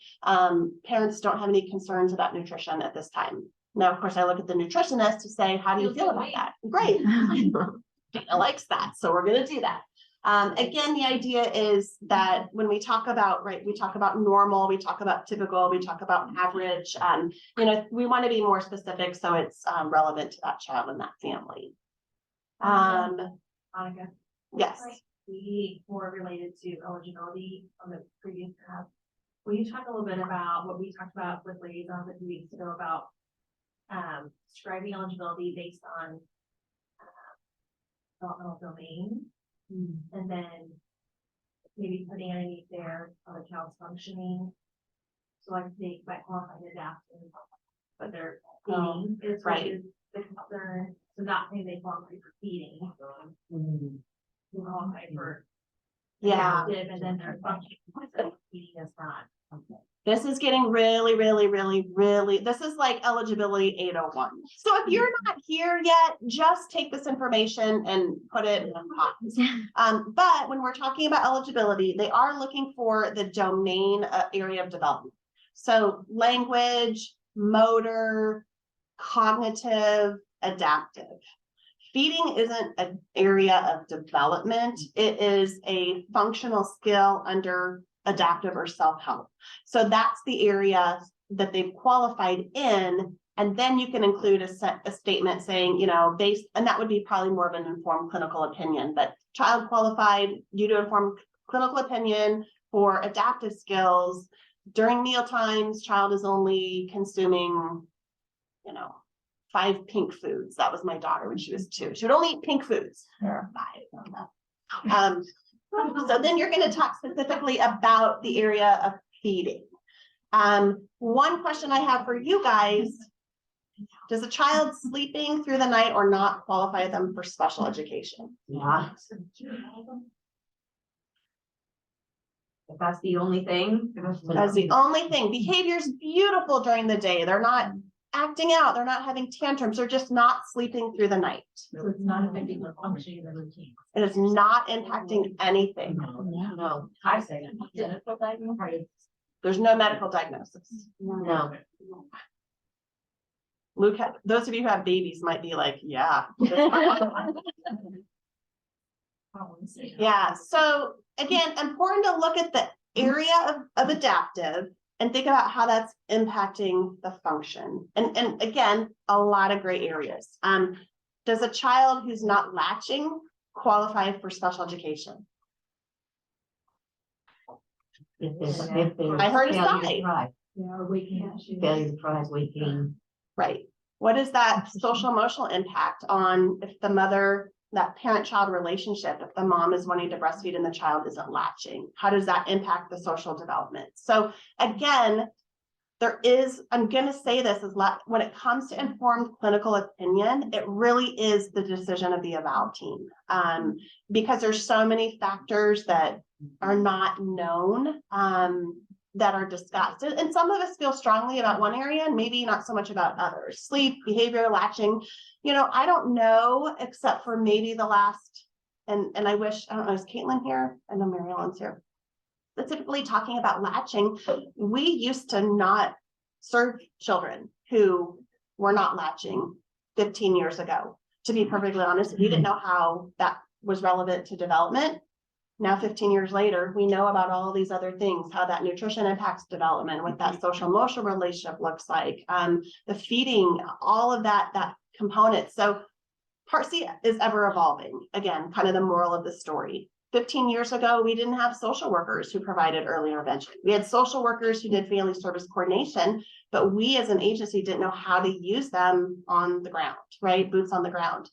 Parents don't have any concerns about nutrition at this time. Now, of course, I look at the nutritionist to say, how do you feel about that? Great. Dana likes that. So we're going to do that. Again, the idea is that when we talk about, right, we talk about normal, we talk about typical, we talk about average, you know, we want to be more specific so it's relevant to that child and that family. Monica, Yes. we were related to eligibility on the previous tab. Will you talk a little bit about what we talked about with liaisons a few weeks ago about describing eligibility based on developmental domain, and then maybe putting underneath there on the child's functioning. So like they might qualify and adapt, but their feeding is what right. is the concern. So not saying they qualify for feeding, they qualify for Yeah. adaptive, and then their functioning feeding is not. This is getting really, this is like eligibility 801. So if you're not here yet, just take this information and put it in a pot. But when we're talking about eligibility, they are looking for the domain area of development. So language, motor, cognitive, adaptive. Feeding isn't an area of development. It is a functional skill under adaptive or self-help. So that's the area that they've qualified in. And then you can include a statement saying, you know, based, and that would be probably more of an informed clinical opinion, but child qualified due to informed clinical opinion for adaptive skills. During meal times, child is only consuming, you know, 5 pink foods. That was my daughter when she was 2. She would only eat pink foods. There are 5. So then you're going to talk specifically about the area of feeding. One question I have for you guys, does a child sleeping through the night or not qualify them for special education? Yeah. If that's the only thing. That's the only thing. Behavior's beautiful during the day. They're not acting out. They're not having tantrums. They're just not sleeping through the night. So it's not affecting the functioning of the routine. It is not impacting anything. No, I say that. There's no medical diagnosis. No. Luke, those of you who have babies might be like, yeah. Yeah, so again, important to look at the area of adaptive and think about how that's impacting the function. And again, a lot of gray areas. Does a child who's not latching qualify for special education? I heard a sigh. Yeah, weight gain. Failure to thrive, weight gain. Right. What is that social emotional impact on if the mother, that parent-child relationship, if the mom is wanting to breastfeed and the child isn't latching? How does that impact the social development? So again, there is, I'm going to say this is when it comes to informed clinical opinion, it really is the decision of the eval team. Because there's so many factors that are not known, that are discussed. And some of us feel strongly about one area and maybe not so much about others. Sleep, behavior, latching, I don't know, except for maybe the last, and I wish, I don't know, is Caitlin here? I know Mary Ellen's here. Specifically talking about latching, we used to not serve children who were not latching 15 years ago. To be perfectly honest, we didn't know how that was relevant to development. Now, 15 years later, we know about all these other things, how that nutrition impacts development, what that social emotional relationship looks like, the feeding, all of that component. So Part C is ever evolving. Again, kind of the moral of the story. 15 years ago, we didn't have social workers who provided early intervention. We had social workers who did family service coordination, but we as an agency didn't know how to use them on the ground, right? Boots on the ground.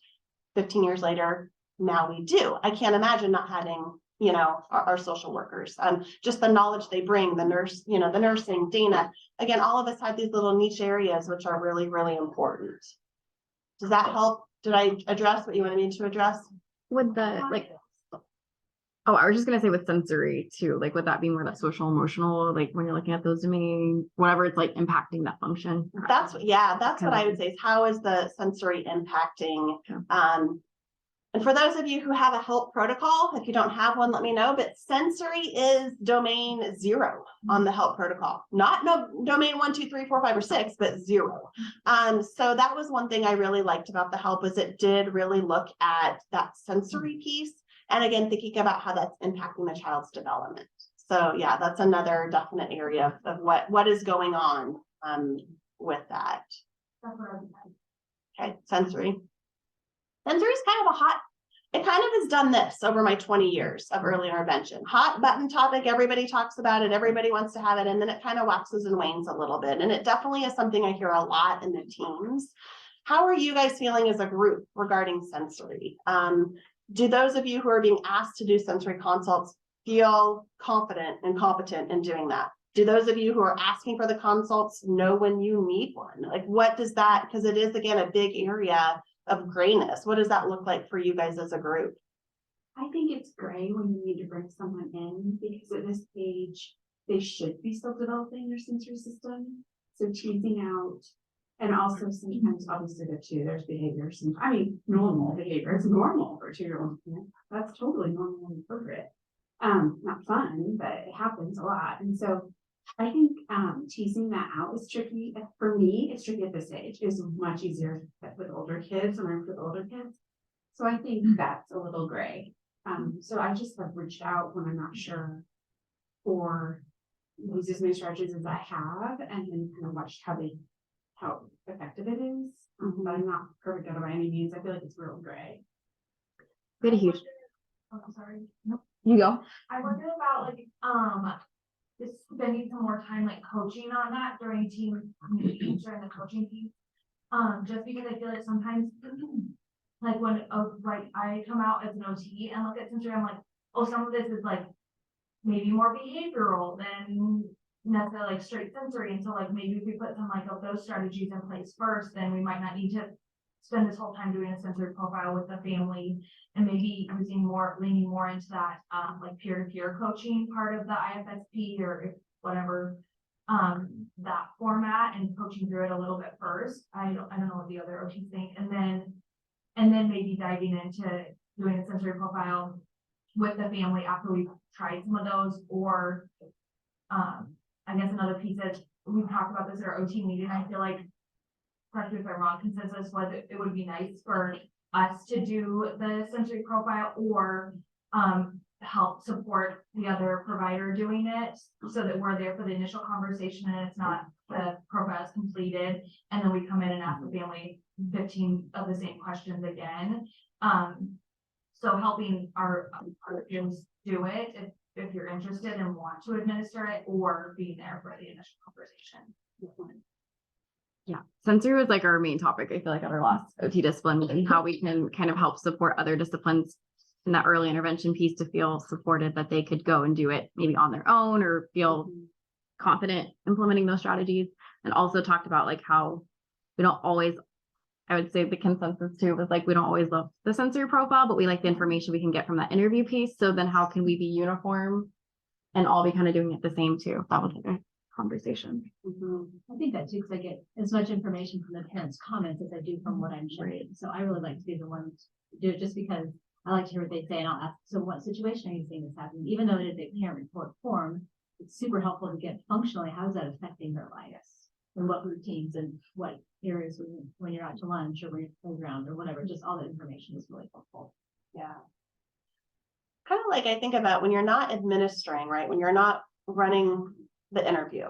15 years later, now we do. I can't imagine not having, our social workers, just the knowledge they bring, the nurse, the nursing, Dana. Again, all of us have these little niche areas, which are really, really important. Does that help? Did I address what you wanted me to address? With the, oh, I was just gonna say with sensory too, would that be more that social emotional, when you're looking at those domains, whatever it's impacting that function? That's what I would say is how is the sensory impacting, and for those of you who have a HELP protocol, if you don't have one, let me know, but sensory is domain 0 on the HELP protocol, not domain 1, 2, 3, 4, 5, or 6, but 0. So that was one thing I really liked about the HELP was it did really look at that sensory piece. And again, thinking about how that's impacting the child's development. So yeah, that's another definite area of what is going on with that. Okay, sensory. Sensory is kind of it kind of has done this over my 20 years of early intervention. Hot button topic, everybody talks about it, everybody wants to have it, and then it kind of waxes and wanes a little bit. And it definitely is something I hear a lot in the teams. How are you guys feeling as a group regarding sensory? Do those of you who are being asked to do sensory consults feel confident and competent in doing that? Do those of you who are asking for the consults know when you need one? What does that, because it is, again, a big area of grayness. What does that look like for you guys as a group? I think it's gray when you need to bring someone in because at this age, they should be still developing their sensory system. So teasing out, and also sometimes obviously there's behaviors, normal behavior. It's normal for a 2-year-old. That's totally normal and appropriate. Not fun, but it happens a lot. And so I think teasing that out is tricky. For me, it's tricky at this age. It's much easier with older kids and I'm with older kids. So I think that's a little gray. So I just have reached out when I'm not sure for use as many strategies as I have and then kind of watched how effective it is. But I'm not perfect at it by any means. I feel like it's real gray. We had a huge. Oh, I'm sorry. You go. I wonder about just spending some more time coaching on that during team meetings during the coaching piece. Just because I feel like sometimes when I come out as an OT and look at sensory, I'm like, oh, some of this is maybe more behavioral than necessarily straight sensory. And so maybe if we put some of those strategies in place first, then we might not need to spend this whole time doing a sensory profile with the family and maybe leaning more into that peer-to-peer coaching part of the IFSP or whatever that format and coaching through it a little bit first. I don't know what the other OTs think, and then maybe diving into doing a sensory profile with the family after we've tried some of those. Or I guess another piece is we've talked about this at our OT meeting. I feel like, correct me if I'm wrong, consensus was it would be nice for us to do the sensory profile or help support the other provider doing it so that we're there for the initial conversation and it's not the profile is completed and then we come in and ask the family 15 of the same questions again. So helping our peers do it, if you're interested and want to administer it, or being there for the initial conversation. Yeah, sensory was like our main topic, I feel like, at our last OT discipline, and how we can kind of help support other disciplines in that early intervention piece to feel supported that they could go and do it maybe on their own or feel confident implementing those strategies. And also talked about like how we don't always, I would say the consensus too was like, we don't always love the sensory profile, but we like the information we can get from that interview piece. So then how can we be uniform and all be kind of doing it the same too? That was like a conversation. I think that too, because I get as much information from the parents' comments as I do from what I'm sharing. So I really like to be the one to do it just because I like to hear what they say, and I'll ask, so what situation are you seeing this happening? Even though it is a parent report form, it's super helpful to get functionally, how is that affecting their lives? And what routines and what areas when you're out to lunch or when you're playground or whatever, just all the information is really helpful. Yeah. Kind of like I think about when you're not administering, right? When you're not running the interview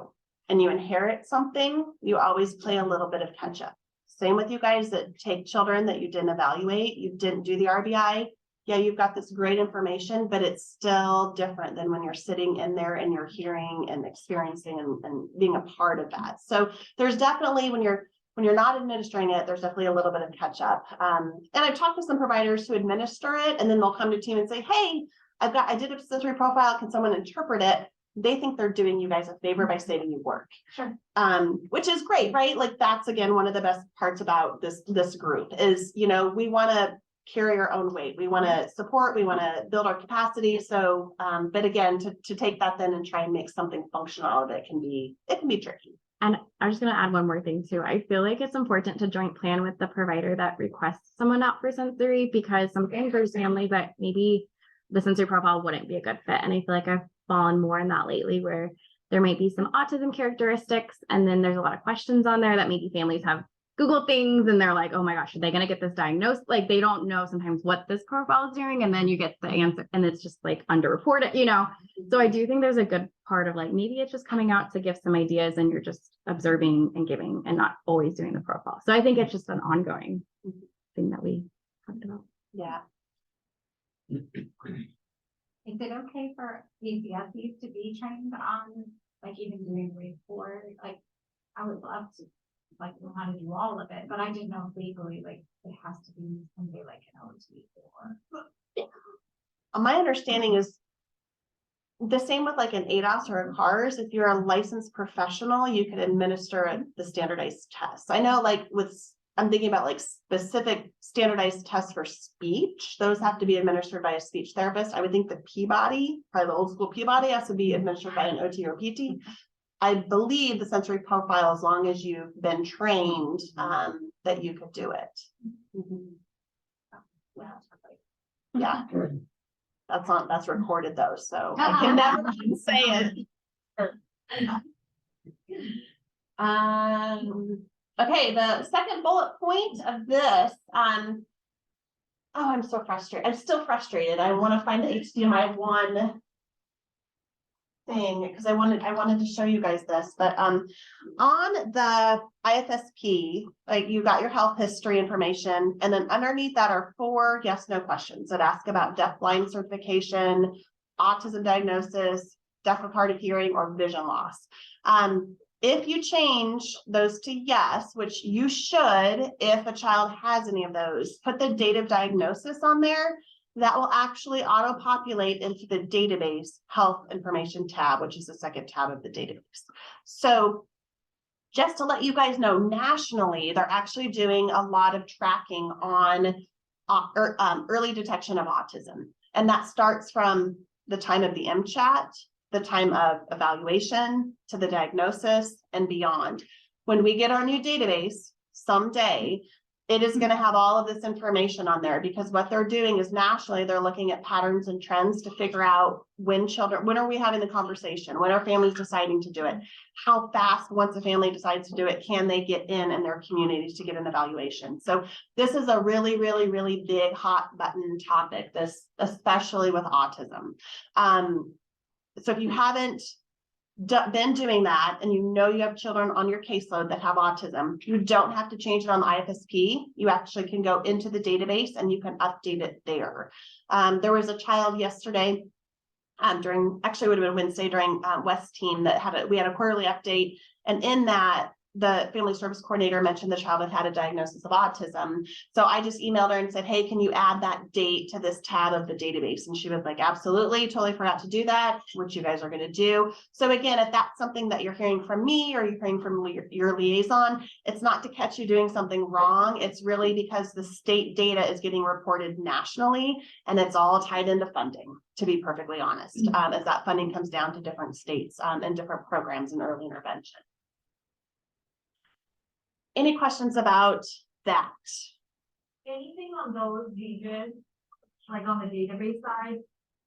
and you inherit something, you always play a little bit of catch up. Same with you guys that take children that you didn't evaluate, you didn't do the RBI. Yeah, you've got this great information, but it's still different than when you're sitting in there and you're hearing and experiencing and being a part of that. So there's definitely, when you're not administering it, there's definitely a little bit of catch up. And I've talked to some providers who administer it, and then they'll come to team and say, hey, I did a sensory profile. Can someone interpret it? They think they're doing you guys a favor by saving you work. Sure. Which is great, right? Like that's again, one of the best parts about this group is, you know, we want to carry our own weight. We want to support, we want to build our capacity. So, but again, to take that then and try and make something functional out of it can be tricky. And I'm just going to add one more thing too. I feel like it's important to joint plan with the provider that requests someone out for sensory, because sometimes there's families that maybe the sensory profile wouldn't be a good fit. And I feel like I've fallen more in that lately, where there might be some autism characteristics, and then there's a lot of questions on there that maybe families have Google things and they're like, oh my gosh, are they going to get this diagnosed? Like they don't know sometimes what this profile is doing. And then you get the answer and it's just like underreported, you know? So I do think there's a good part of like, maybe it's just coming out to give some ideas and you're just observing and giving and not always doing the profile. So I think it's just an ongoing thing that we talked about. Yeah. Is it okay for ECSEs to be trained on, like even doing grade 4? Like, I would love to, like, know how to do all of it, but I didn't know if legally, like, it has to be somebody like an OT or. My understanding is the same with like an ADOS or a CARS. If you're a licensed professional, you could administer the standardized tests. I know like I'm thinking about like specific standardized tests for speech. Those have to be administered by a speech therapist. I would think the Peabody, probably the old school Peabody, has to be administered by an OT or PT. I believe the sensory profile, as long as you've been trained, that you could do it. Yeah. That's recorded though, so I can never say it. Okay, the second bullet point of this, oh, I'm so frustrated. I'm still frustrated. I want to find the HDMI 1 thing because I wanted to show you guys this, but on the IFSP, like you got your health history information, and then underneath that are 4 yes/no questions that ask about deaf-blind certification, autism diagnosis, deaf or hard of hearing, or vision loss. If you change those to yes, which you should, if a child has any of those, put the date of diagnosis on there. That will actually auto-populate into the database health information tab, which is the second tab of the database. So just to let you guys know, nationally, they're actually doing a lot of tracking on early detection of autism. And that starts from the time of the MChat, the time of evaluation, to the diagnosis and beyond. When we get our new database someday, it is going to have all of this information on there, because what they're doing is nationally, they're looking at patterns and trends to figure out when are we having the conversation? When are families deciding to do it? How fast, once a family decides to do it, can they get in their communities to get an evaluation? So this is a really, really, really big hot button topic, this, especially with autism. So if you haven't been doing that, and you know you have children on your caseload that have autism, you don't have to change it on the IFSP. You actually can go into the database and you can update it there. There was a child yesterday actually it would have been Wednesday during West team that we had a quarterly update. And in that, the family service coordinator mentioned the child had a diagnosis of autism. So I just emailed her and said, hey, can you add that date to this tab of the database? And she was like, absolutely, totally forgot to do that, which you guys are going to do. So again, if that's something that you're hearing from me or you're hearing from your liaison, it's not to catch you doing something wrong. It's really because the state data is getting reported nationally, and it's all tied into funding, to be perfectly honest, as that funding comes down to different states and different programs in early intervention. Any questions about that? Anything on those pages, like on the database side,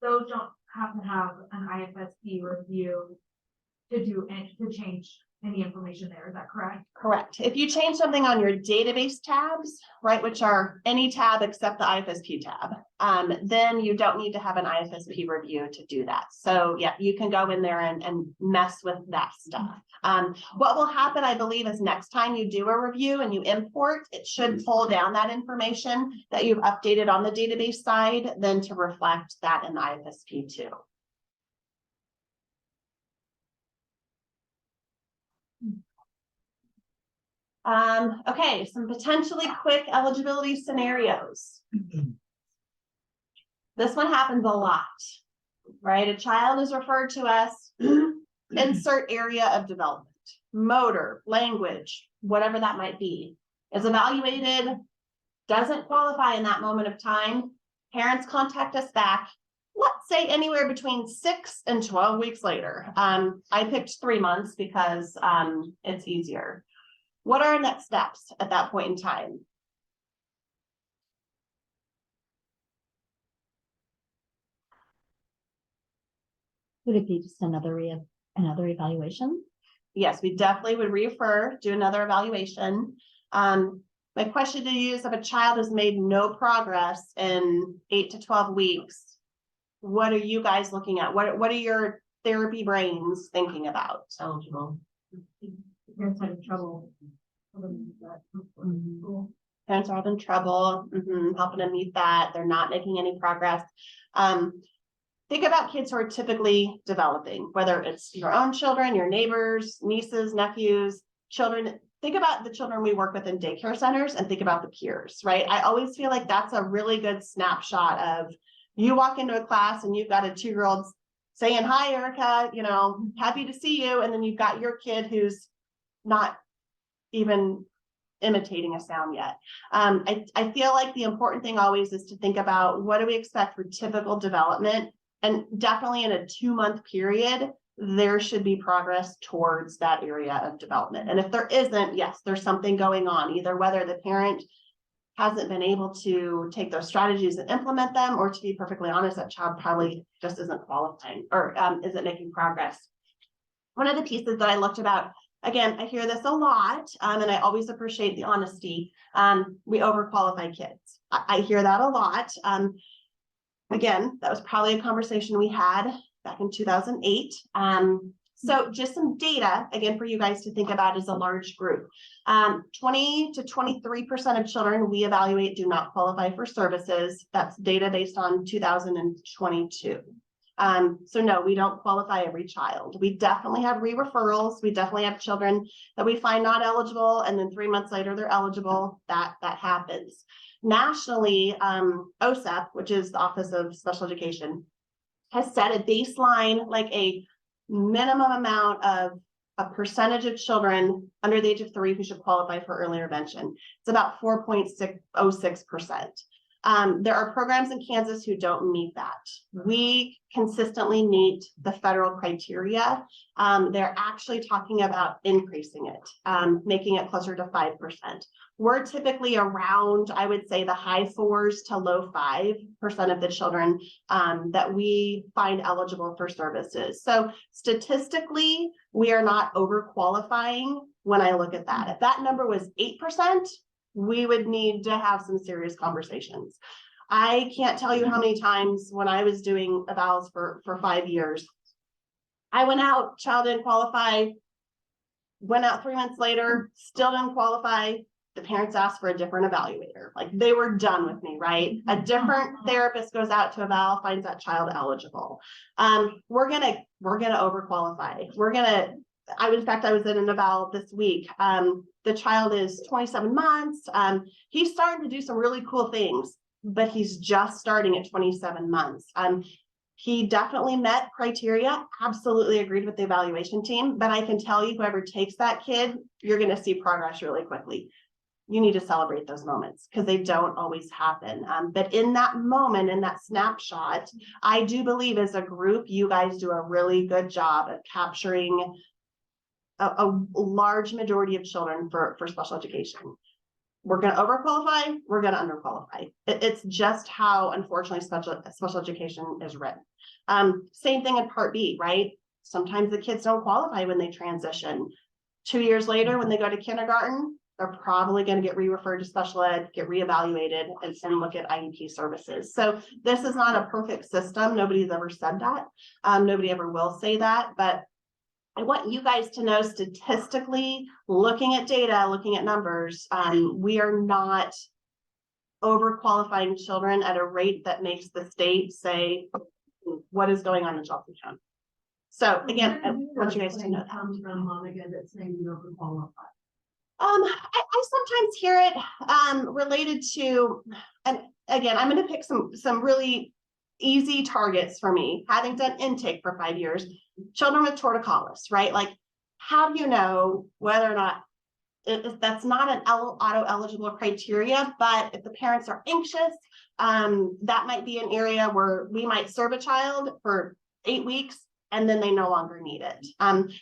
those don't have to have an IFSP review to change any information there, is that correct? Correct. If you change something on your database tabs, right, which are any tab except the IFSP tab, then you don't need to have an IFSP review to do that. So yeah, you can go in there and mess with that stuff. What will happen, I believe, is next time you do a review and you import, it should pull down that information that you've updated on the database side, then to reflect that in the IFSP too. Okay, some potentially quick eligibility scenarios. This one happens a lot, right? A child is referred to us, insert area of development, motor, language, whatever that might be, is evaluated, doesn't qualify in that moment of time. Parents contact us back, let's say anywhere between 6 and 12 weeks later. I picked 3 months because it's easier. What are our next steps at that point in time? Would it be just another evaluation? Yes, we definitely would refer, do another evaluation. My question to you is, if a child has made no progress in 8 to 12 weeks, what are you guys looking at? What are your therapy brains thinking about? Eligible. Parents having trouble. Parents are having trouble, helping them meet that. They're not making any progress. Think about kids who are typically developing, whether it's your own children, your neighbors, nieces, nephews, children. Think about the children we work with in daycare centers and think about the peers, right? I always feel like that's a really good snapshot of, you walk into a class and you've got a 2-year-old saying, hi, Erica, happy to see you. And then you've got your kid who's not even imitating a sound yet. I feel like the important thing always is to think about, what do we expect for typical development? And definitely in a 2-month period, there should be progress towards that area of development. And if there isn't, yes, there's something going on, either whether the parent hasn't been able to take those strategies and implement them, or, to be perfectly honest, that child probably just isn't qualifying or isn't making progress. One of the pieces that I looked about, again, I hear this a lot, and I always appreciate the honesty. We overqualify kids. I hear that a lot. Again, that was probably a conversation we had back in 2008. So just some data, again, for you guys to think about as a large group. 20 to 23% of children we evaluate do not qualify for services. That's data based on 2022. So no, we don't qualify every child. We definitely have re-referrals. We definitely have children that we find not eligible, and then 3 months later they're eligible. That happens. Nationally, OSEP, which is the Office of Special Education, has set a baseline, like a minimum amount of a percentage of children under the age of 3 who should qualify for early intervention. It's about 4.06%. There are programs in Kansas who don't meet that. We consistently meet the federal criteria. They're actually talking about increasing it, making it closer to 5%. We're typically around, I would say, the high 4s to low 5% of the children that we find eligible for services. So statistically, we are not overqualifying when I look at that. If that number was 8%, we would need to have some serious conversations. I can't tell you how many times when I was doing evals for 5 years, I went out, child didn't qualify, went out 3 months later, still didn't qualify, the parents asked for a different evaluator. Like they were done with me, right? A different therapist goes out to eval, finds that child eligible. We're gonna overqualify. In fact, I was in an eval this week. The child is 27 months. He's starting to do some really cool things, but he's just starting at 27 months. He definitely met criteria, absolutely agreed with the evaluation team, but I can tell you, whoever takes that kid, you're going to see progress really quickly. You need to celebrate those moments because they don't always happen. But in that moment, in that snapshot, I do believe as a group, you guys do a really good job of capturing a large majority of children for special education. We're going to overqualify, we're going to underqualify. It's just how, unfortunately, special education is written. Same thing in Part B, right? Sometimes the kids don't qualify when they transition. 2 years later, when they go to kindergarten, they're probably going to get re-referred to special ed, get reevaluated, and look at IEP services. So this is not a perfect system. Nobody's ever said that. Nobody ever will say that, but I want you guys to know, statistically, looking at data, looking at numbers, we are not overqualifying children at a rate that makes the state say, what is going on in Johnson County? So again, I want you guys to know that. Comes from Monica that's saying you overqualify. I sometimes hear it related to, and again, I'm going to pick some really easy targets for me, having done intake for 5 years. Children with torticollis, right? Like, how do you know whether or not that's not an auto eligible criteria, but if the parents are anxious, that might be an area where we might serve a child for 8 weeks and then they no longer need it.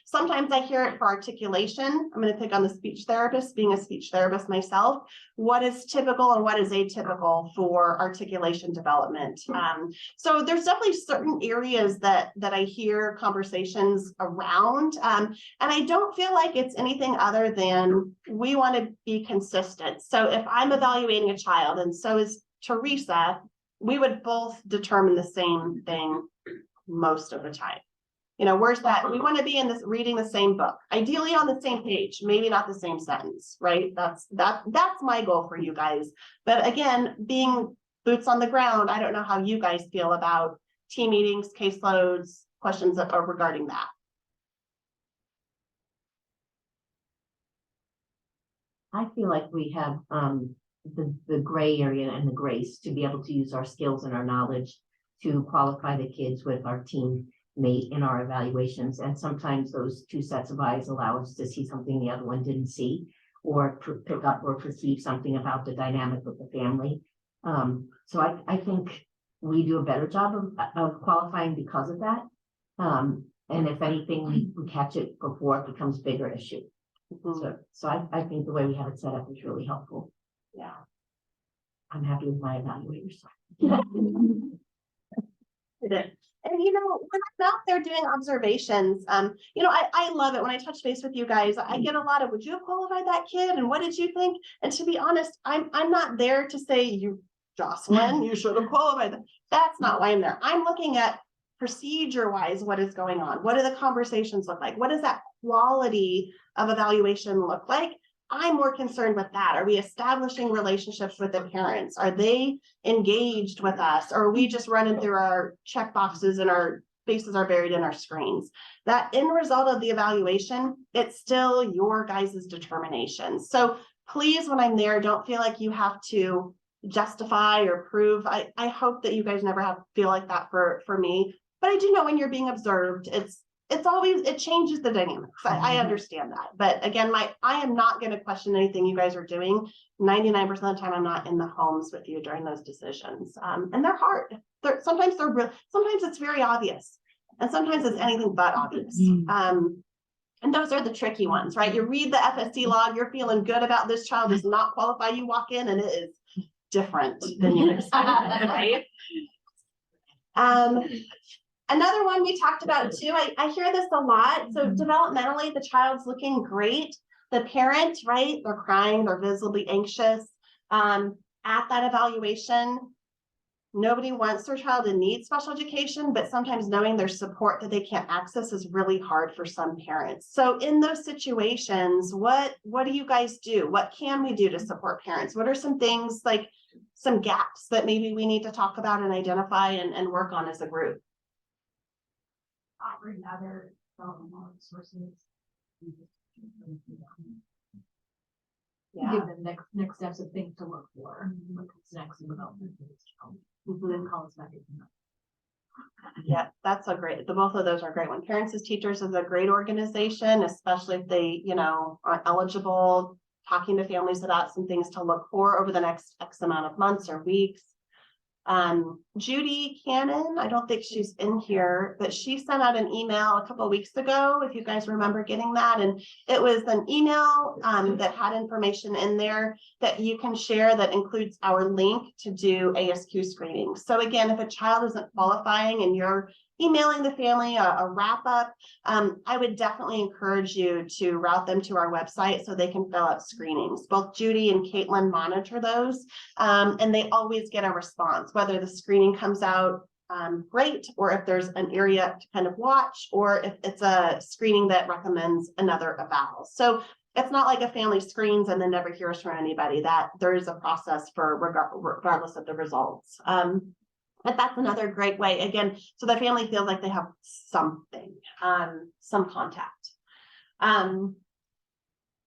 Sometimes I hear it for articulation. I'm going to pick on the speech therapist, being a speech therapist myself. What is typical and what is atypical for articulation development? So there's definitely certain areas that I hear conversations around. And I don't feel like it's anything other than we want to be consistent. So if I'm evaluating a child and so is Teresa, we would both determine the same thing most of the time. You know, where's that? We want to be in this reading the same book, ideally on the same page, maybe not the same sentence, right? That's my goal for you guys. But again, being boots on the ground, I don't know how you guys feel about team meetings, caseloads, questions that are regarding that. I feel like we have the gray area and the grace to be able to use our skills and our knowledge to qualify the kids with our team mate in our evaluations. And sometimes those two sets of eyes allow us to see something the other one didn't see, or pick up or perceive something about the dynamic of the family. So I think we do a better job of qualifying because of that. And if anything, we catch it before it becomes a bigger issue. So I think the way we have it set up is really helpful. Yeah. I'm happy with my evaluators. It is. And you know, when I'm out there doing observations, you know, I love it when I touch base with you guys. I get a lot of, would you have qualified that kid? And what did you think? And to be honest, I'm not there to say, you, Jocelyn, you should have qualified that. That's not why I'm there. I'm looking at procedure wise, what is going on? What do the conversations look like? What does that quality of evaluation look like? I'm more concerned with that. Are we establishing relationships with the parents? Are they engaged with us? Or are we just running through our check boxes and our faces are buried in our screens? That end result of the evaluation, it's still your guys' determination. So please, when I'm there, don't feel like you have to justify or prove. I hope that you guys never have to feel like that for me. But I do know when you're being observed, it's always, it changes the dynamics. I understand that. But again, I am not going to question anything you guys are doing. 99% of the time, I'm not in the homes with you during those decisions. And they're hard. Sometimes it's very obvious. And sometimes it's anything but obvious. And those are the tricky ones, right? You read the FSC log, you're feeling good about this child does not qualify. You walk in and it is different than you expected, right? Another one we talked about too, I hear this a lot. So developmentally, the child's looking great. The parent, right? They're crying, they're visibly anxious. At that evaluation, nobody wants their child to need special education, but sometimes knowing there's support that they can't access is really hard for some parents. So in those situations, what do you guys do? What can we do to support parents? What are some things, like some gaps that maybe we need to talk about and identify and work on as a group? Offering other developmental resources. Yeah. Give them next steps of things to look for, what's next in development. Then call us back. Yeah, that's a great, the both of those are great. When Parents as Teachers is a great organization, especially if they, are eligible, talking to families about some things to look for over the next X amount of months or weeks. Judy Cannon, I don't think she's in here, but she sent out an email a couple of weeks ago, if you guys remember getting that. And it was an email that had information in there that you can share that includes our link to do ASQ screening. So again, if a child isn't qualifying and you're emailing the family a wrap up, I would definitely encourage you to route them to our website so they can fill out screenings. Both Judy and Caitlin monitor those, and they always get a response, whether the screening comes out great, or if there's an area to kind of watch, or if it's a screening that recommends another eval. So it's not like a family screens and then never hears from anybody. That there is a process for regardless of the results. But that's another great way, again, so the family feels like they have something, some contact. The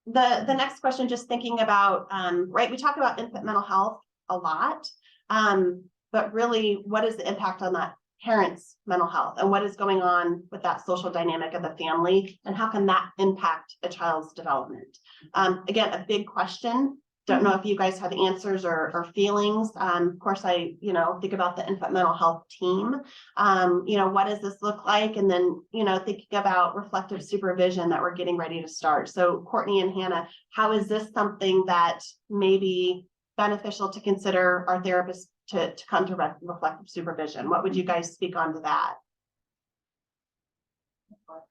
next question, just thinking about, right, we talk about infant mental health a lot, but really, what is the impact on that parent's mental health, and what is going on with that social dynamic of the family, and how can that impact a child's development? Again, a big question. Don't know if you guys have answers or feelings. Of course, I, think about the infant mental health team. What does this look like? And then, thinking about reflective supervision that we're getting ready to start. So Courtney and Hannah, how is this something that may be beneficial to consider our therapists to come to reflective supervision? What would you guys speak on to that?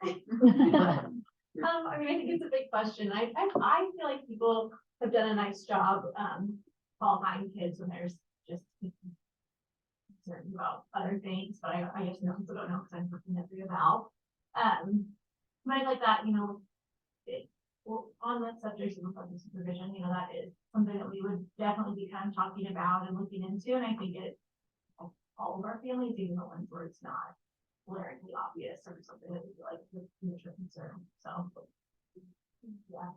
I think it's a big question. I feel like people have done a nice job qualifying kids when there's just concerned about other things, but I guess most people don't know because I'm working at the eval. But I like that, on the subject of reflective supervision, that is something that we would definitely be kind of talking about and looking into, and I think it all of our families, even the ones where it's not glaringly obvious or something that we feel like is a major concern. So yeah.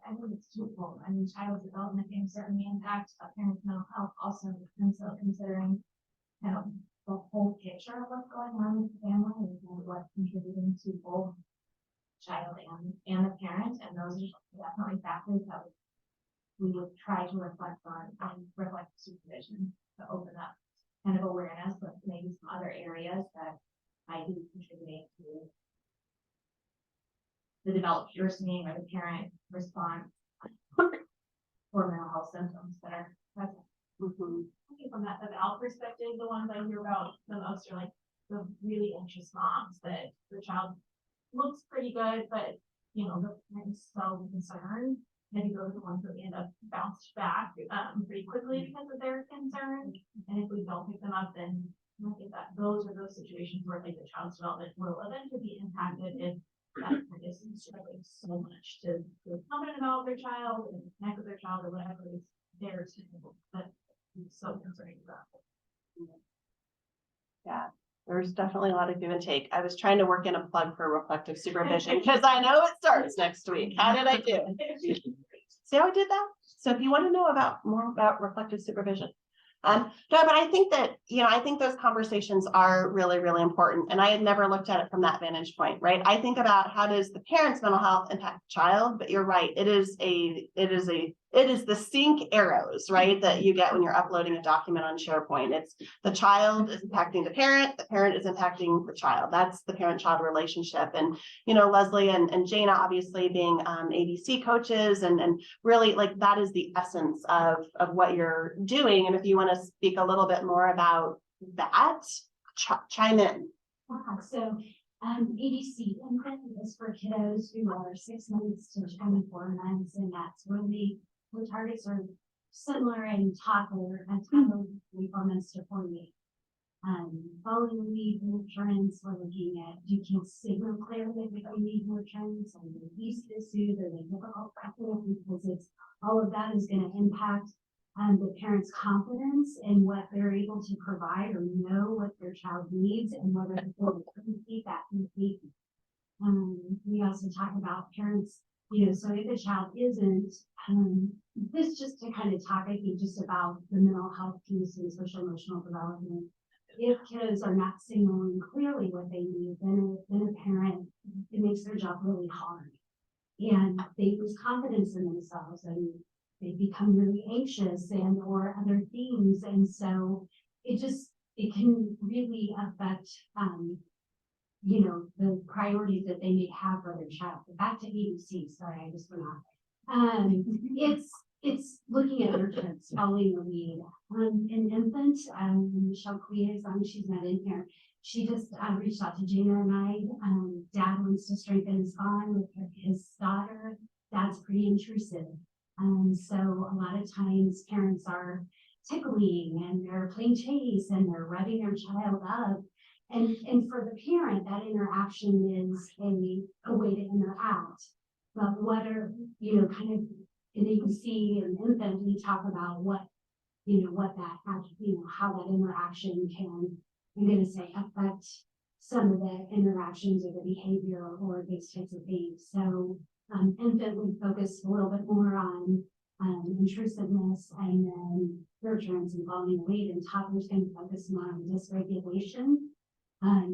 I think it's twofold. Child development can certainly impact a parent's mental health also, and so considering the whole picture of what's going on with the family and what's contributing to both child and the parent, and those are definitely factors that we would try to reflect on and reflect supervision to open up kind of awareness of maybe some other areas that might be contributing to the development you're seeing or the parent response or mental health symptoms that are present. I think from that eval perspective, the ones I hear about the most are like the really anxious moms that the child looks pretty good, but the parents so concerned. Maybe those are the ones that we end up bounced back pretty quickly because of their concern. And if we don't pick them up, then I think that those are those situations where like the child's development will eventually be impacted if that parent is struggling so much to feel confident about their child and connect with their child or whatever is theirs, but I'm so concerned about it. Yeah, there's definitely a lot of give and take. I was trying to work in a plug for reflective supervision because I know it starts next week. How did I do? See how I did that? So if you want to know more about reflective supervision, no, but I think that, I think those conversations are really, really important. And I had never looked at it from that vantage point, right? I think about how does the parent's mental health impact the child, but you're right. It is the sync arrows, right? That you get when you're uploading a document on SharePoint. It's the child is impacting the parent is impacting the child. That's the parent-child relationship. And, Leslie and Jana obviously being ABC coaches and really like that is the essence of what you're doing. And if you want to speak a little bit more about that, chime in. So ABC is for kiddos who are 6 months to 24 months, and that's when we target sort of similar in toddler and toddler 24 months to 48. Following the lead trends, we're looking at, do kids signal clearly if they need more trends, are they easy to soothe, are they difficult practice, because it's, all of that is gonna impact the parent's confidence in what they're able to provide or know what their child needs and whether they will complete that complete. We also talk about parents, you know, so if a child isn't, this just to kind of talk, I think, just about the mental health piece and social emotional development. If kids are not signaling clearly what they need, then a parent, it makes their job really hard. And they lose confidence in themselves and they become really anxious and or other things. And so it can really affect, you know, the priorities that they may have for their child. Back to ABC, sorry, I just went off. It's looking at nurturance, following the lead. An infant, Michelle Clea is on, she's not in here. She just reached out to Gina and I. Dad wants to strengthen his bond with his daughter. Dad's pretty intrusive. So a lot of times parents are tickling and they're playing chase and they're revving their child up. And for the parent, that interaction is a way to interact. But what are, you know, kind of, and you can see an infant, we talk about what, you know, what that, you know, how that interaction can, I'm going to say, affect some of the interactions or the behavior or these types of things. So infant would focus a little bit more on intrusiveness and then nurturance and following the lead, and toddlers can focus more on dysregulation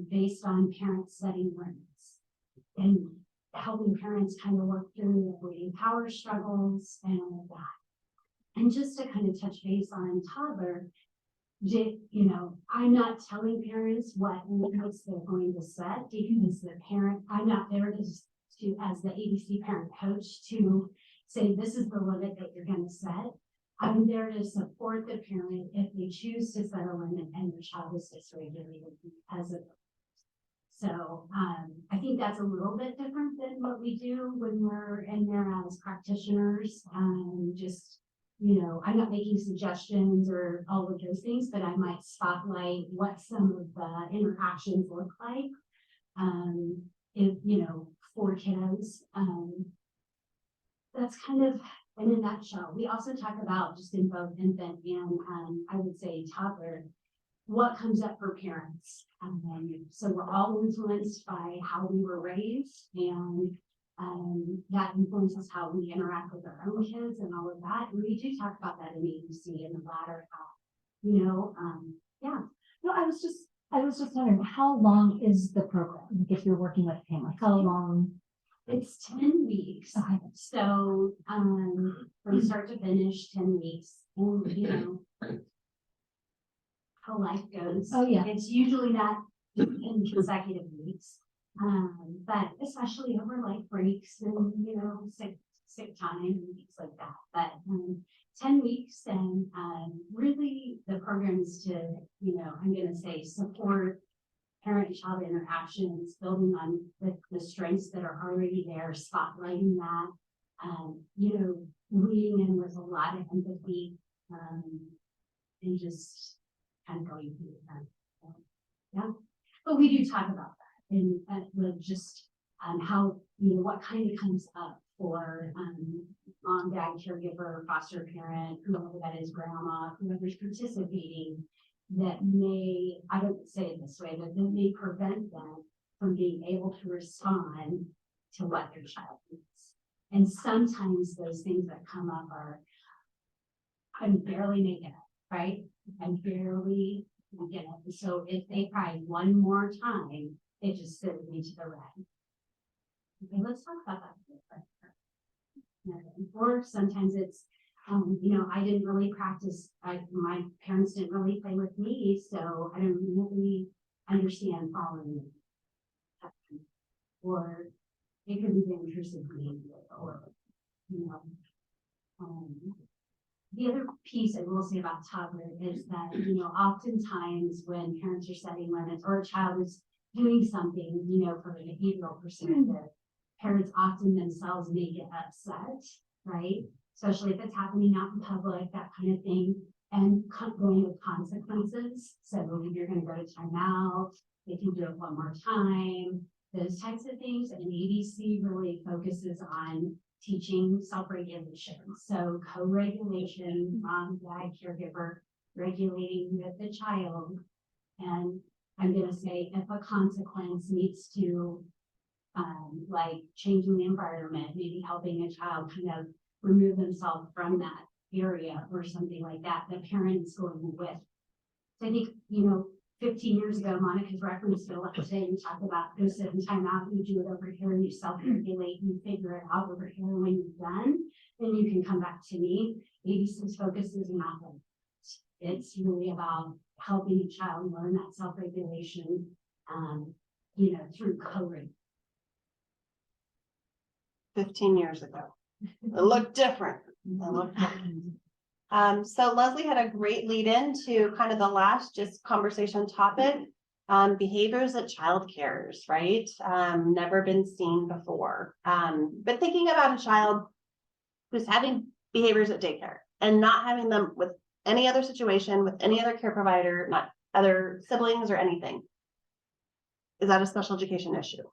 based on parents setting limits and helping parents kind of work through avoiding power struggles and all of that. And just to kind of touch base on toddler, you know, I'm not telling parents what limits they're going to set because the parent, I'm not there to as the ABC parent coach to say this is the limit that you're going to set. I'm there to support the parent if they choose to set a limit and their child is dysregulated because of it. So I think that's a little bit different than what we do when we're in there as practitioners. Just, you know, I'm not making suggestions or all of those things, but I might spotlight what some of the interactions look like. If, you know, for kiddos, that's kind of in a nutshell. We also talk about just in both infant and I would say toddler, what comes up for parents. So we're all influenced by how we were raised, and that influences how we interact with our own kids and all of that. And we do talk about that in ABC in the latter half, you know, yeah. No, I was just wondering, how long is the program? If you're working with a family, how long? It's 10 weeks. Okay. So from start to finish, 10 weeks. And you know how life goes. Oh yeah. It's usually not in consecutive weeks. But especially over like breaks and you know, sick time and things like that. But 10 weeks, and really the program is to, you know, I'm gonna say support parent-child interactions, building on the strengths that are already there, spotlighting that, you know, leading in with a lot of empathy, and just kind of going through that. Yeah, but we do talk about that and with just how, you know, what kind of comes up for mom, dad, caregiver, foster parent, whoever that is, grandma, whoever's participating, that may, I don't say it this way, but that may prevent them from being able to respond to what their child needs. And sometimes those things that come up are, I'm barely making it, right? I'm barely making it. So if they cry one more time, it just sends me to the red. Okay, let's talk about that. Or sometimes it's, you know, I didn't really practice. My parents didn't really play with me, so I don't really understand following. Or it could be the intrusive behavior, or you know. The other piece I will say about toddler is that, you know, oftentimes when parents are setting limits or a child is doing something, you know, from a behavioral perspective, parents often themselves may get upset, right? especially if it's happening out in public, that kind of thing. And going with consequences, so you're gonna go to timeout, if you do it one more time, those types of things. And ADC really focuses on teaching self-regulation. So co-regulation, mom, dad, caregiver, regulating with the child. And I'm gonna say if a consequence needs to, like changing the environment, maybe helping a child kind of remove themselves from that area or something like that, the parent is going with. So I think, 15 years ago, Monica's reference to what today, we talked about go sit in timeout, you do it over here, and you self-regulate, you figure it out over here. When you're done, then you can come back to me. ABC's focus is not on that. It's really about helping a child learn that self-regulation, through co-regulation. 15 years ago. It looked different. So Leslie had a great lead in to kind of the last just conversation topic, behaviors at childcares, right? Never been seen before. But thinking about a child who's having behaviors at daycare and not having them with any other situation, with any other care provider, not other siblings or anything. Is that a special education issue?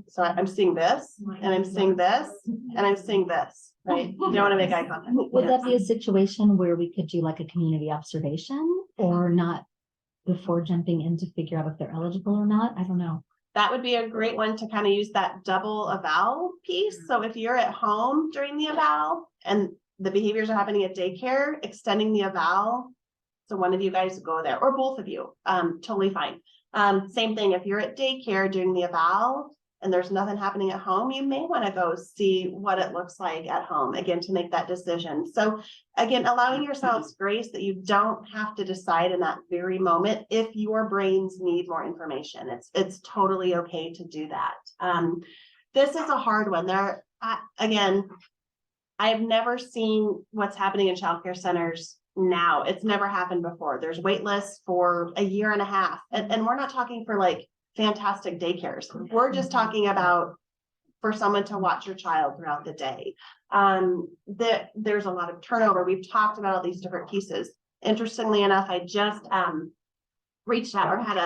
So I'm seeing this, and I'm seeing this, and I'm seeing this, right? You don't want to make eye contact. Would that be a situation where we could do like a community observation or not before jumping in to figure out if they're eligible or not? I don't know. That would be a great one to kind of use that double eval piece. So if you're at home during the eval and the behaviors are happening at daycare, extending the eval. So one of you guys go there, or both of you, totally fine. Same thing, if you're at daycare during the eval and there's nothing happening at home, you may want to go see what it looks like at home, again, to make that decision. So again, allowing yourselves grace that you don't have to decide in that very moment if your brains need more information. It's totally okay to do that. This is a hard one. Again, I've never seen what's happening in childcare centers now. It's never happened before. There's wait lists for a year and a half. And we're not talking for like fantastic daycares. We're just talking about for someone to watch your child throughout the day. There's a lot of turnover. We've talked about all these different pieces. Interestingly enough, I just reached out or had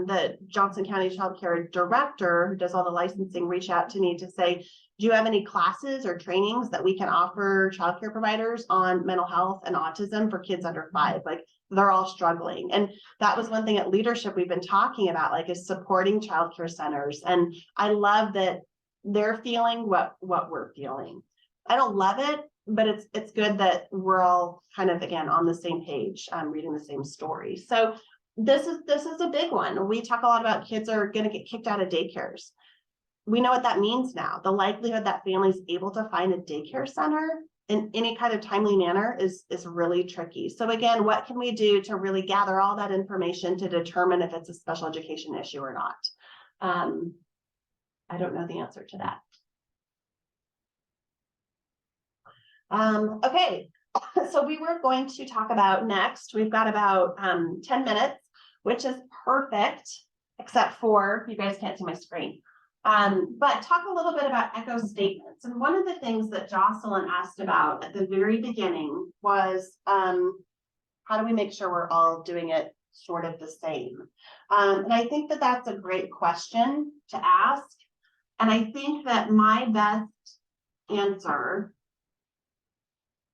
the Johnson County Child Care Director who does all the licensing reach out to me to say, do you have any classes or trainings that we can offer childcare providers on mental health and autism for kids under 5? Like they're all struggling. And that was one thing at leadership we've been talking about, like is supporting childcare centers. And I love that they're feeling what we're feeling. I don't love it, but it's good that we're all kind of, again, on the same page, reading the same story. So this is a big one. We talk a lot about kids are going to get kicked out of daycares. We know what that means now. The likelihood that families able to find a daycare center in any kind of timely manner is really tricky. So again, what can we do to really gather all that information to determine if it's a special education issue or not? I don't know the answer to that. Okay, so we were going to talk about next. We've got about 10 minutes, which is perfect, except for you guys can't see my screen. But talk a little bit about echo statements. And one of the things that Jocelyn asked about at the very beginning was, how do we make sure we're all doing it sort of the same? And I think that that's a great question to ask. And I think that my best answer,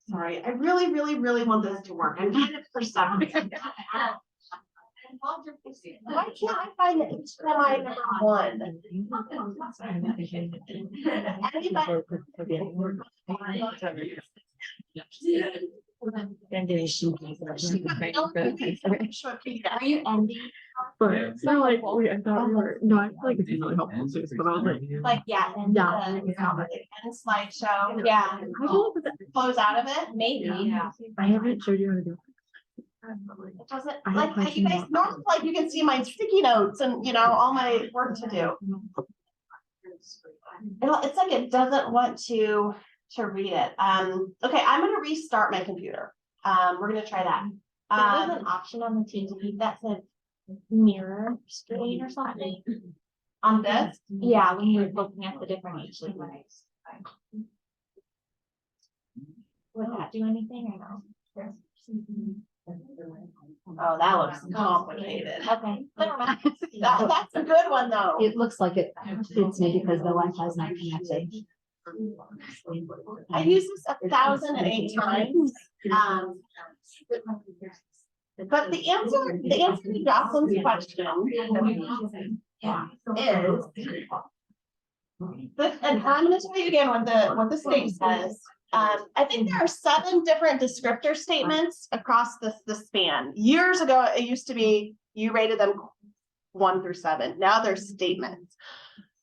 sorry, I really, really, really want this to work. I'm kind of perceptive. Why can't I find the HDMI number 1? Are you ending? But it's not like I thought we were. No, I feel like it's really helpful too. But I was like, Yeah, and slideshow. Yeah, I don't know if close out of it. Maybe. I haven't showed you how to do it. It doesn't I have like you questions guys about- normally like you can see my sticky notes and all my work to do. It's like it doesn't want to read it. Okay, I'm gonna restart my computer. We're gonna try that. There's an option on the TV that says mirror screen or something. On this, Yeah, when you're looking at the different HDMIs. Would that do anything or no? Oh, that looks complicated. Okay. Never mind. That's a good one, though. It looks like it fits me because the Wi-Fi is not connected. I use this 1,008 times. But the answer to Jocelyn's question is, and I'm gonna tell you again what the state says. I think there are 7 different descriptor statements across the span. Years ago, it used to be you rated them 1 through 7. Now they're statements.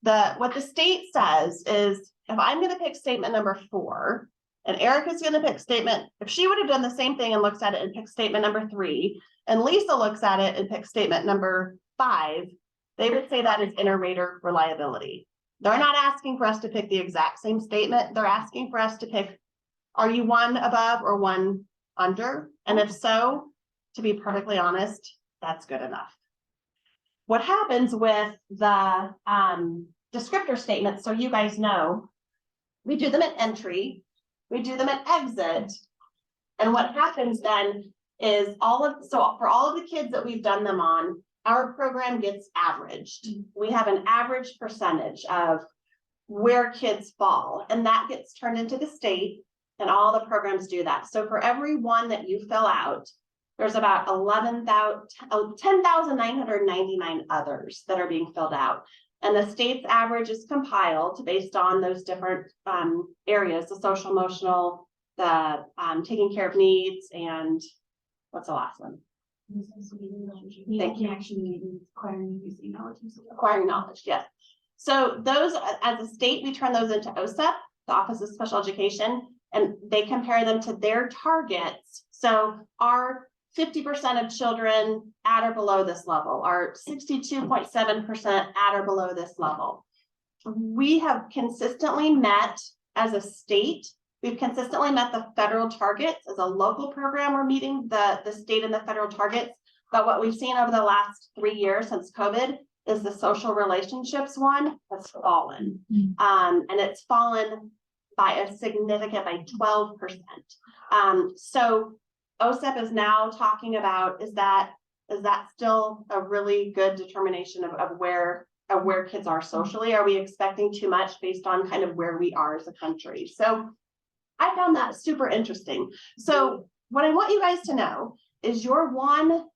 What the state says is, if I'm gonna pick statement number 4, and Erica's gonna pick statement, if she would have done the same thing and looks at it and picked statement number 3, and Lisa looks at it and picks statement number 5, they would say that is inter-rater reliability. They're not asking for us to pick the exact same statement. They're asking for us to pick, are you 1 above or 1 under? And if so, to be perfectly honest, that's good enough. What happens with the descriptor statements, so you guys know, we do them at entry, we do them at exit, and what happens then is for all of the kids that we've done them on, our program gets averaged. We have an average percentage of where kids fall, and that gets turned into the state, and all the programs do that. So for every one that you fill out, there's about 10,999 others that are being filled out. And the state's average is compiled based on those different areas, the social emotional, the taking care of needs, and what's the last one? Thank you. Acquiring knowledge, yes. So those, as a state, we turn those into OSEP, the Office of Special Education, and they compare them to their targets. So our 50% of children at or below this level, are 62.7% at or below this level. We have consistently met as a state, we've consistently met the federal targets. As a local program, we're meeting the state and the federal targets. But what we've seen over the last 3 years since COVID is the social relationships one has fallen. And it's fallen by a significant, by 12%. So OSEP is now talking about, is that still a really good determination of where kids are socially? Are we expecting too much based on kind of where we are as a country? So I found that super interesting. So what I want you guys to know is your one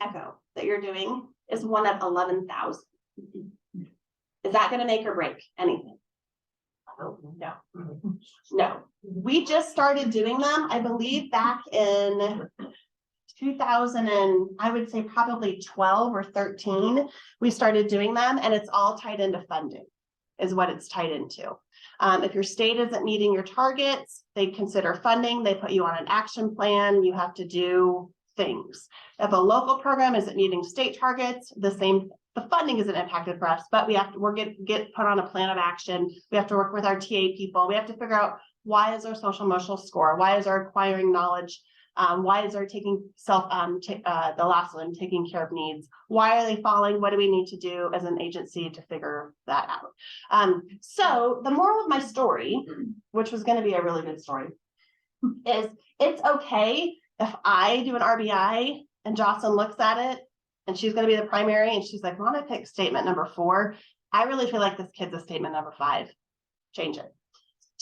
echo that you're doing is one of 11,000. Is that going to make or break anything? No. No. We just started doing them, I believe, back in 2000 and I would say probably 12 or 13. We started doing them, and it's all tied into funding is what it's tied into. If your state isn't meeting your targets, they consider funding, they put you on an action plan, you have to do things. If a local program isn't meeting state targets, the funding isn't impacted for us, but we have to get put on a plan of action. We have to work with our TA people. We have to figure out, why is our social emotional score? Why is our acquiring knowledge? Why is our taking the last one, taking care of needs? Why are they falling? What do we need to do as an agency to figure that out? So the moral of my story, which was going to be a really good story, is it's okay if I do an RBI and Jocelyn looks at it and she's going to be the primary and she's like, I want to pick statement number 4. I really feel like this kid's a statement number 5. Change it.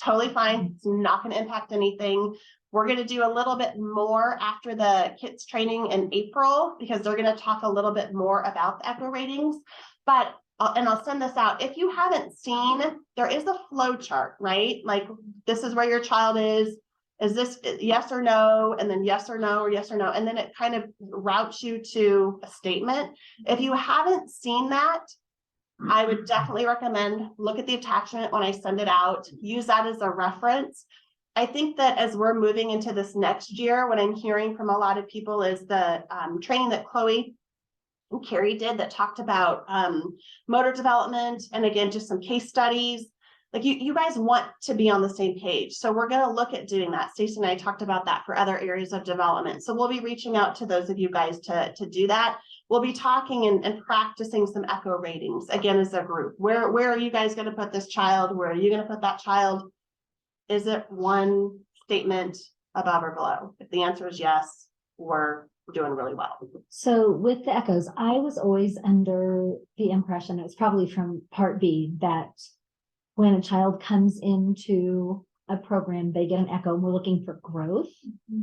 Totally fine. It's not going to impact anything. We're going to do a little bit more after the kids training in April, because they're going to talk a little bit more about the echo ratings. But and I'll send this out. If you haven't seen, there is a flow chart, right? Like, this is where your child is. Is this yes or no? And then yes or no, or yes or no. And then it kind of routes you to a statement. If you haven't seen that, I would definitely recommend look at the attachment when I send it out. Use that as a reference. I think that as we're moving into this next year, what I'm hearing from a lot of people is the training that Chloe and Carrie did that talked about motor development, and again, just some case studies. like you guys want to be on the same page. So we're going to look at doing that. Stacey and I talked about that for other areas of development. So we'll be reaching out to those of you guys to do that. We'll be talking and practicing some echo ratings again as a group. Where are you guys going to put this child? Where are you going to put that child? Is it one statement above or below? If the answer is yes, we're doing really well. So with the echoes, I was always under the impression, it was probably from Part B, that when a child comes into a program, they get an echo and we're looking for growth.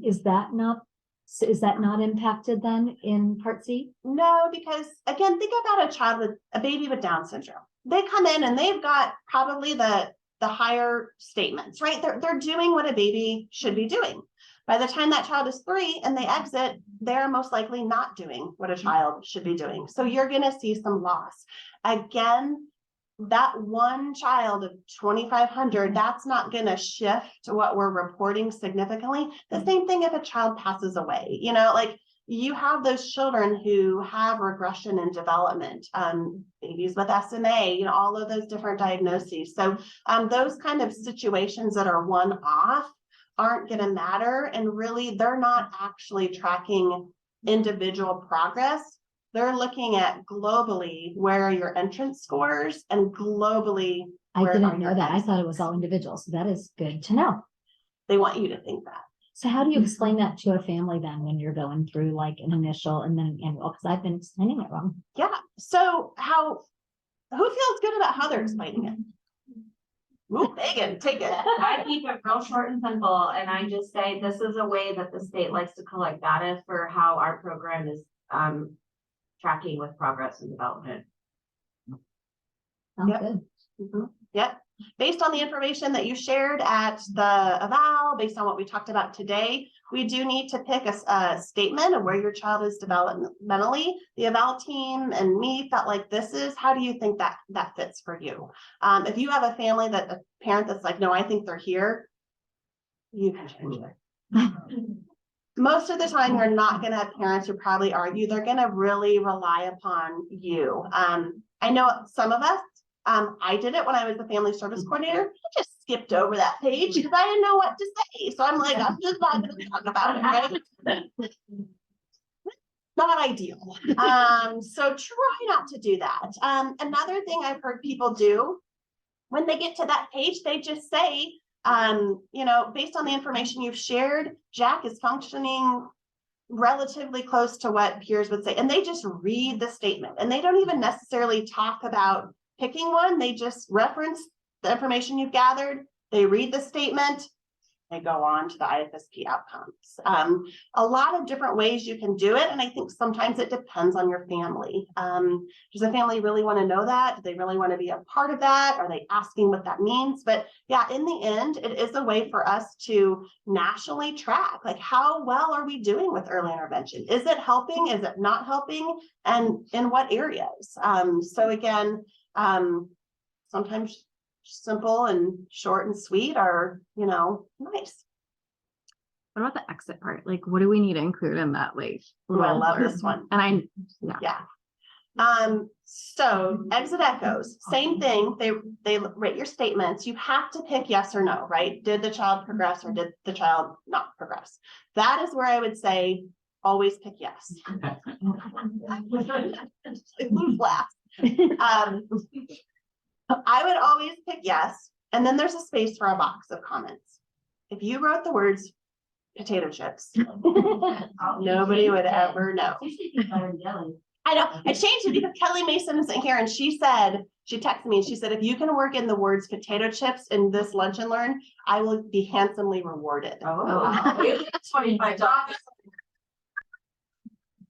Is that not impacted then in Part C? No, because again, think about a baby with Down syndrome. They come in and they've got probably the higher statements, right? They're doing what a baby should be doing. By the time that child is 3 and they exit, they're most likely not doing what a child should be doing. So you're going to see some loss. Again, that one child of 2,500, that's not going to shift what we're reporting significantly. The same thing if a child passes away, like you have those children who have regression in development, babies with SMA, all of those different diagnoses. So those kind of situations that are one-off aren't going to matter. And really, they're not actually tracking individual progress. They're looking at globally, where are your entrance scores, and globally, I where are didn't your know that. I exits. thought it was all individual. So that is good to know. They want you to think that. So how do you explain that to a family then when you're going through like an initial and then an annual? Because I've been explaining it wrong. Yeah. So who feels good about how they're explaining it? Ooh, Megan, take it. I keep it real short and simple, and I just say this is a way that the state likes to collect data for how our program is tracking with progress and development. Sounds Yep. good. Mhm. Yep. Based on the information that you shared at the eval, based on what we talked about today, we do need to pick a statement of where your child is developmentally. The eval team and me felt like this is, how do you think that fits for you? If you have a family a parent that's like, no, I think they're here, you can change it. Most of the time, you're not going to have parents who probably argue. They're going to really rely upon you. I know some of us, I did it when I was the family service coordinator. I just skipped over that page because I didn't know what to say. So I'm like, I'm just not going to talk about it, right? Not ideal. So try not to do that. Another thing I've heard people do when they get to that page, they just say, based on the information you've shared, Jack is functioning relatively close to what peers would say. And they just read the statement and they don't even necessarily talk about picking one. They just reference the information you've gathered. They read the statement. They go on to the IFSP outcomes. A lot of different ways you can do it. And I think sometimes it depends on your family. Does the family really want to know that? Do they really want to be a part of that? Are they asking what that means? But yeah, in the end, it is a way for us to nationally track, like, how well are we doing with early intervention? Is it helping? Is it not helping? And in what areas? So again, sometimes simple and short and sweet are, nice. What about the exit part? Like, what do we need to include in that? Like, Ooh, I love blurb? this one. And Yeah. So exit echoes, same thing. They rate your statements. You have to pick yes or no, right? Did the child progress or did the child not progress? That is where I would say always pick yes. Who's last? I would always pick yes. And then there's a space for a box of comments. If you wrote the words potato chips, nobody would ever know. I know. I changed it because Kelly Mason is here and she texted me and she said, if you can work in the words potato chips in this lunch and learn, I will be handsomely rewarded. $25.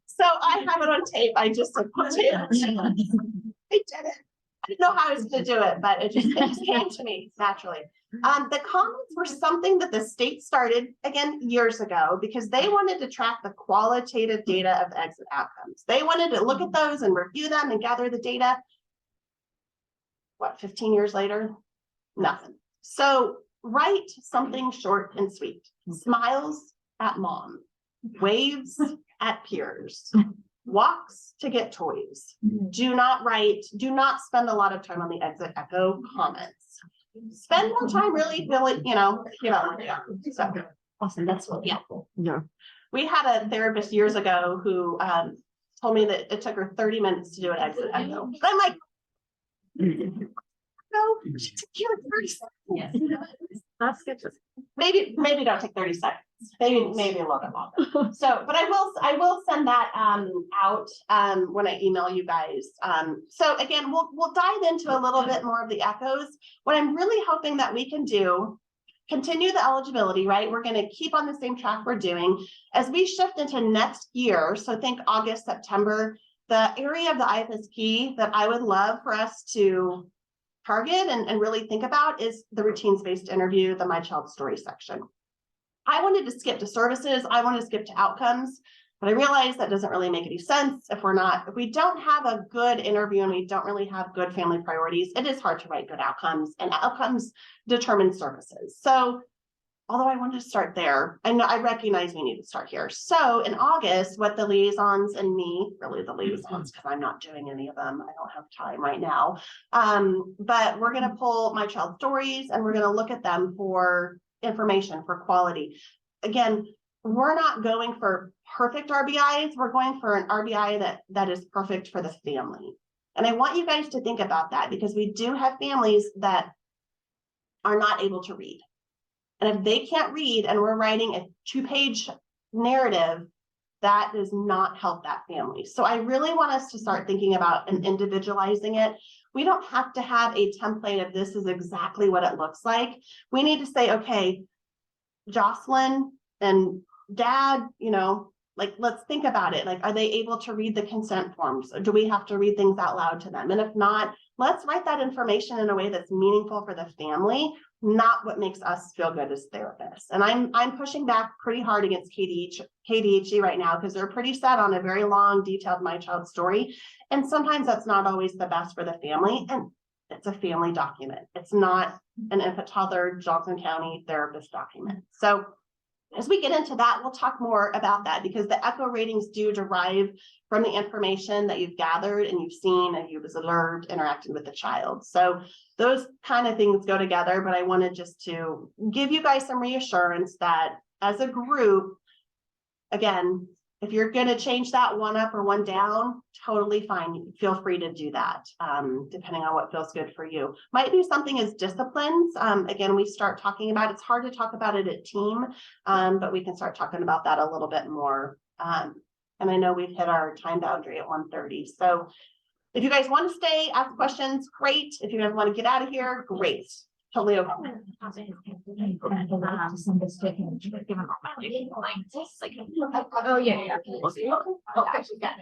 So I have it on tape. I just said potato chips. I did it. I didn't know how I was going to do it, but it just came to me naturally. The comments were something that the state started again years ago because they wanted to track the qualitative data of exit outcomes. They wanted to look at those and review them and gather the data. What, 15 years later? Nothing. So write something short and sweet. Smiles at mom, waves at peers, walks to get toys. Do not spend a lot of time on the exit echo comments. spend more time really feeling, so. Awesome, that's what. Yeah. Yeah. We had a therapist years ago who told me that it took her 30 minutes to do an exit echo. And I'm like, no, she took you 30 seconds. That's good. Maybe don't take 30 seconds. Maybe a little bit longer. So, but I will send that out when I email you guys. So again, we'll dive into a little bit more of the echoes. What I'm really hoping that we can do, continue the eligibility, right? We're going to keep on the same track we're doing as we shift into next year. So think August, September, the area of the IFSP that I would love for us to target and really think about is the routines-based interview, the My Child Story section. I wanted to skip to services. I want to skip to outcomes, but I realize that doesn't really make any sense if we don't have a good interview and we don't really have good family priorities. It is hard to write good outcomes, and outcomes determine services. So although I wanted to start there, I recognize we need to start here. So in August, what the liaisons and me, really the liaisons, because I'm not doing any of them, I don't have time right now. But we're going to pull My Child Stories and we're going to look at them for information, for quality. Again, we're not going for perfect RBIs. We're going for an RBI that is perfect for the family. And I want you guys to think about that because we do have families that are not able to read. And if they can't read and we're writing a 2-page narrative, that does not help that family. So I really want us to start thinking about and individualizing it. We don't have to have a template of this is exactly what it looks like. We need to say, okay, Jocelyn and Dad, let's think about it. Like, are they able to read the consent forms? Or do we have to read things out loud to them? And if not, let's write that information in a way that's meaningful for the family, not what makes us feel good as therapists. And I'm pushing back pretty hard against KDHE right now because they're pretty set on a very long, detailed My Child Story. And sometimes that's not always the best for the family. And it's a family document. It's not an infant toddler Johnson County therapist document. So as we get into that, we'll talk more about that because the echo ratings do derive from the information that you've gathered and you've seen and you've observed interacting with the child. So those kind of things go together, but I wanted just to give you guys some reassurance that as a group, again, if you're going to change that one up or one down, totally fine. Feel free to do that, depending on what feels good for you. Might be something as disciplines. Again, we start talking about, it's hard to talk about it at team, but we can start talking about that a little bit more. And I know we've hit our time boundary at 1:30. So if you guys want to stay, ask questions, great. If you guys want to get out of here, great. Totally okay. Oh, yeah.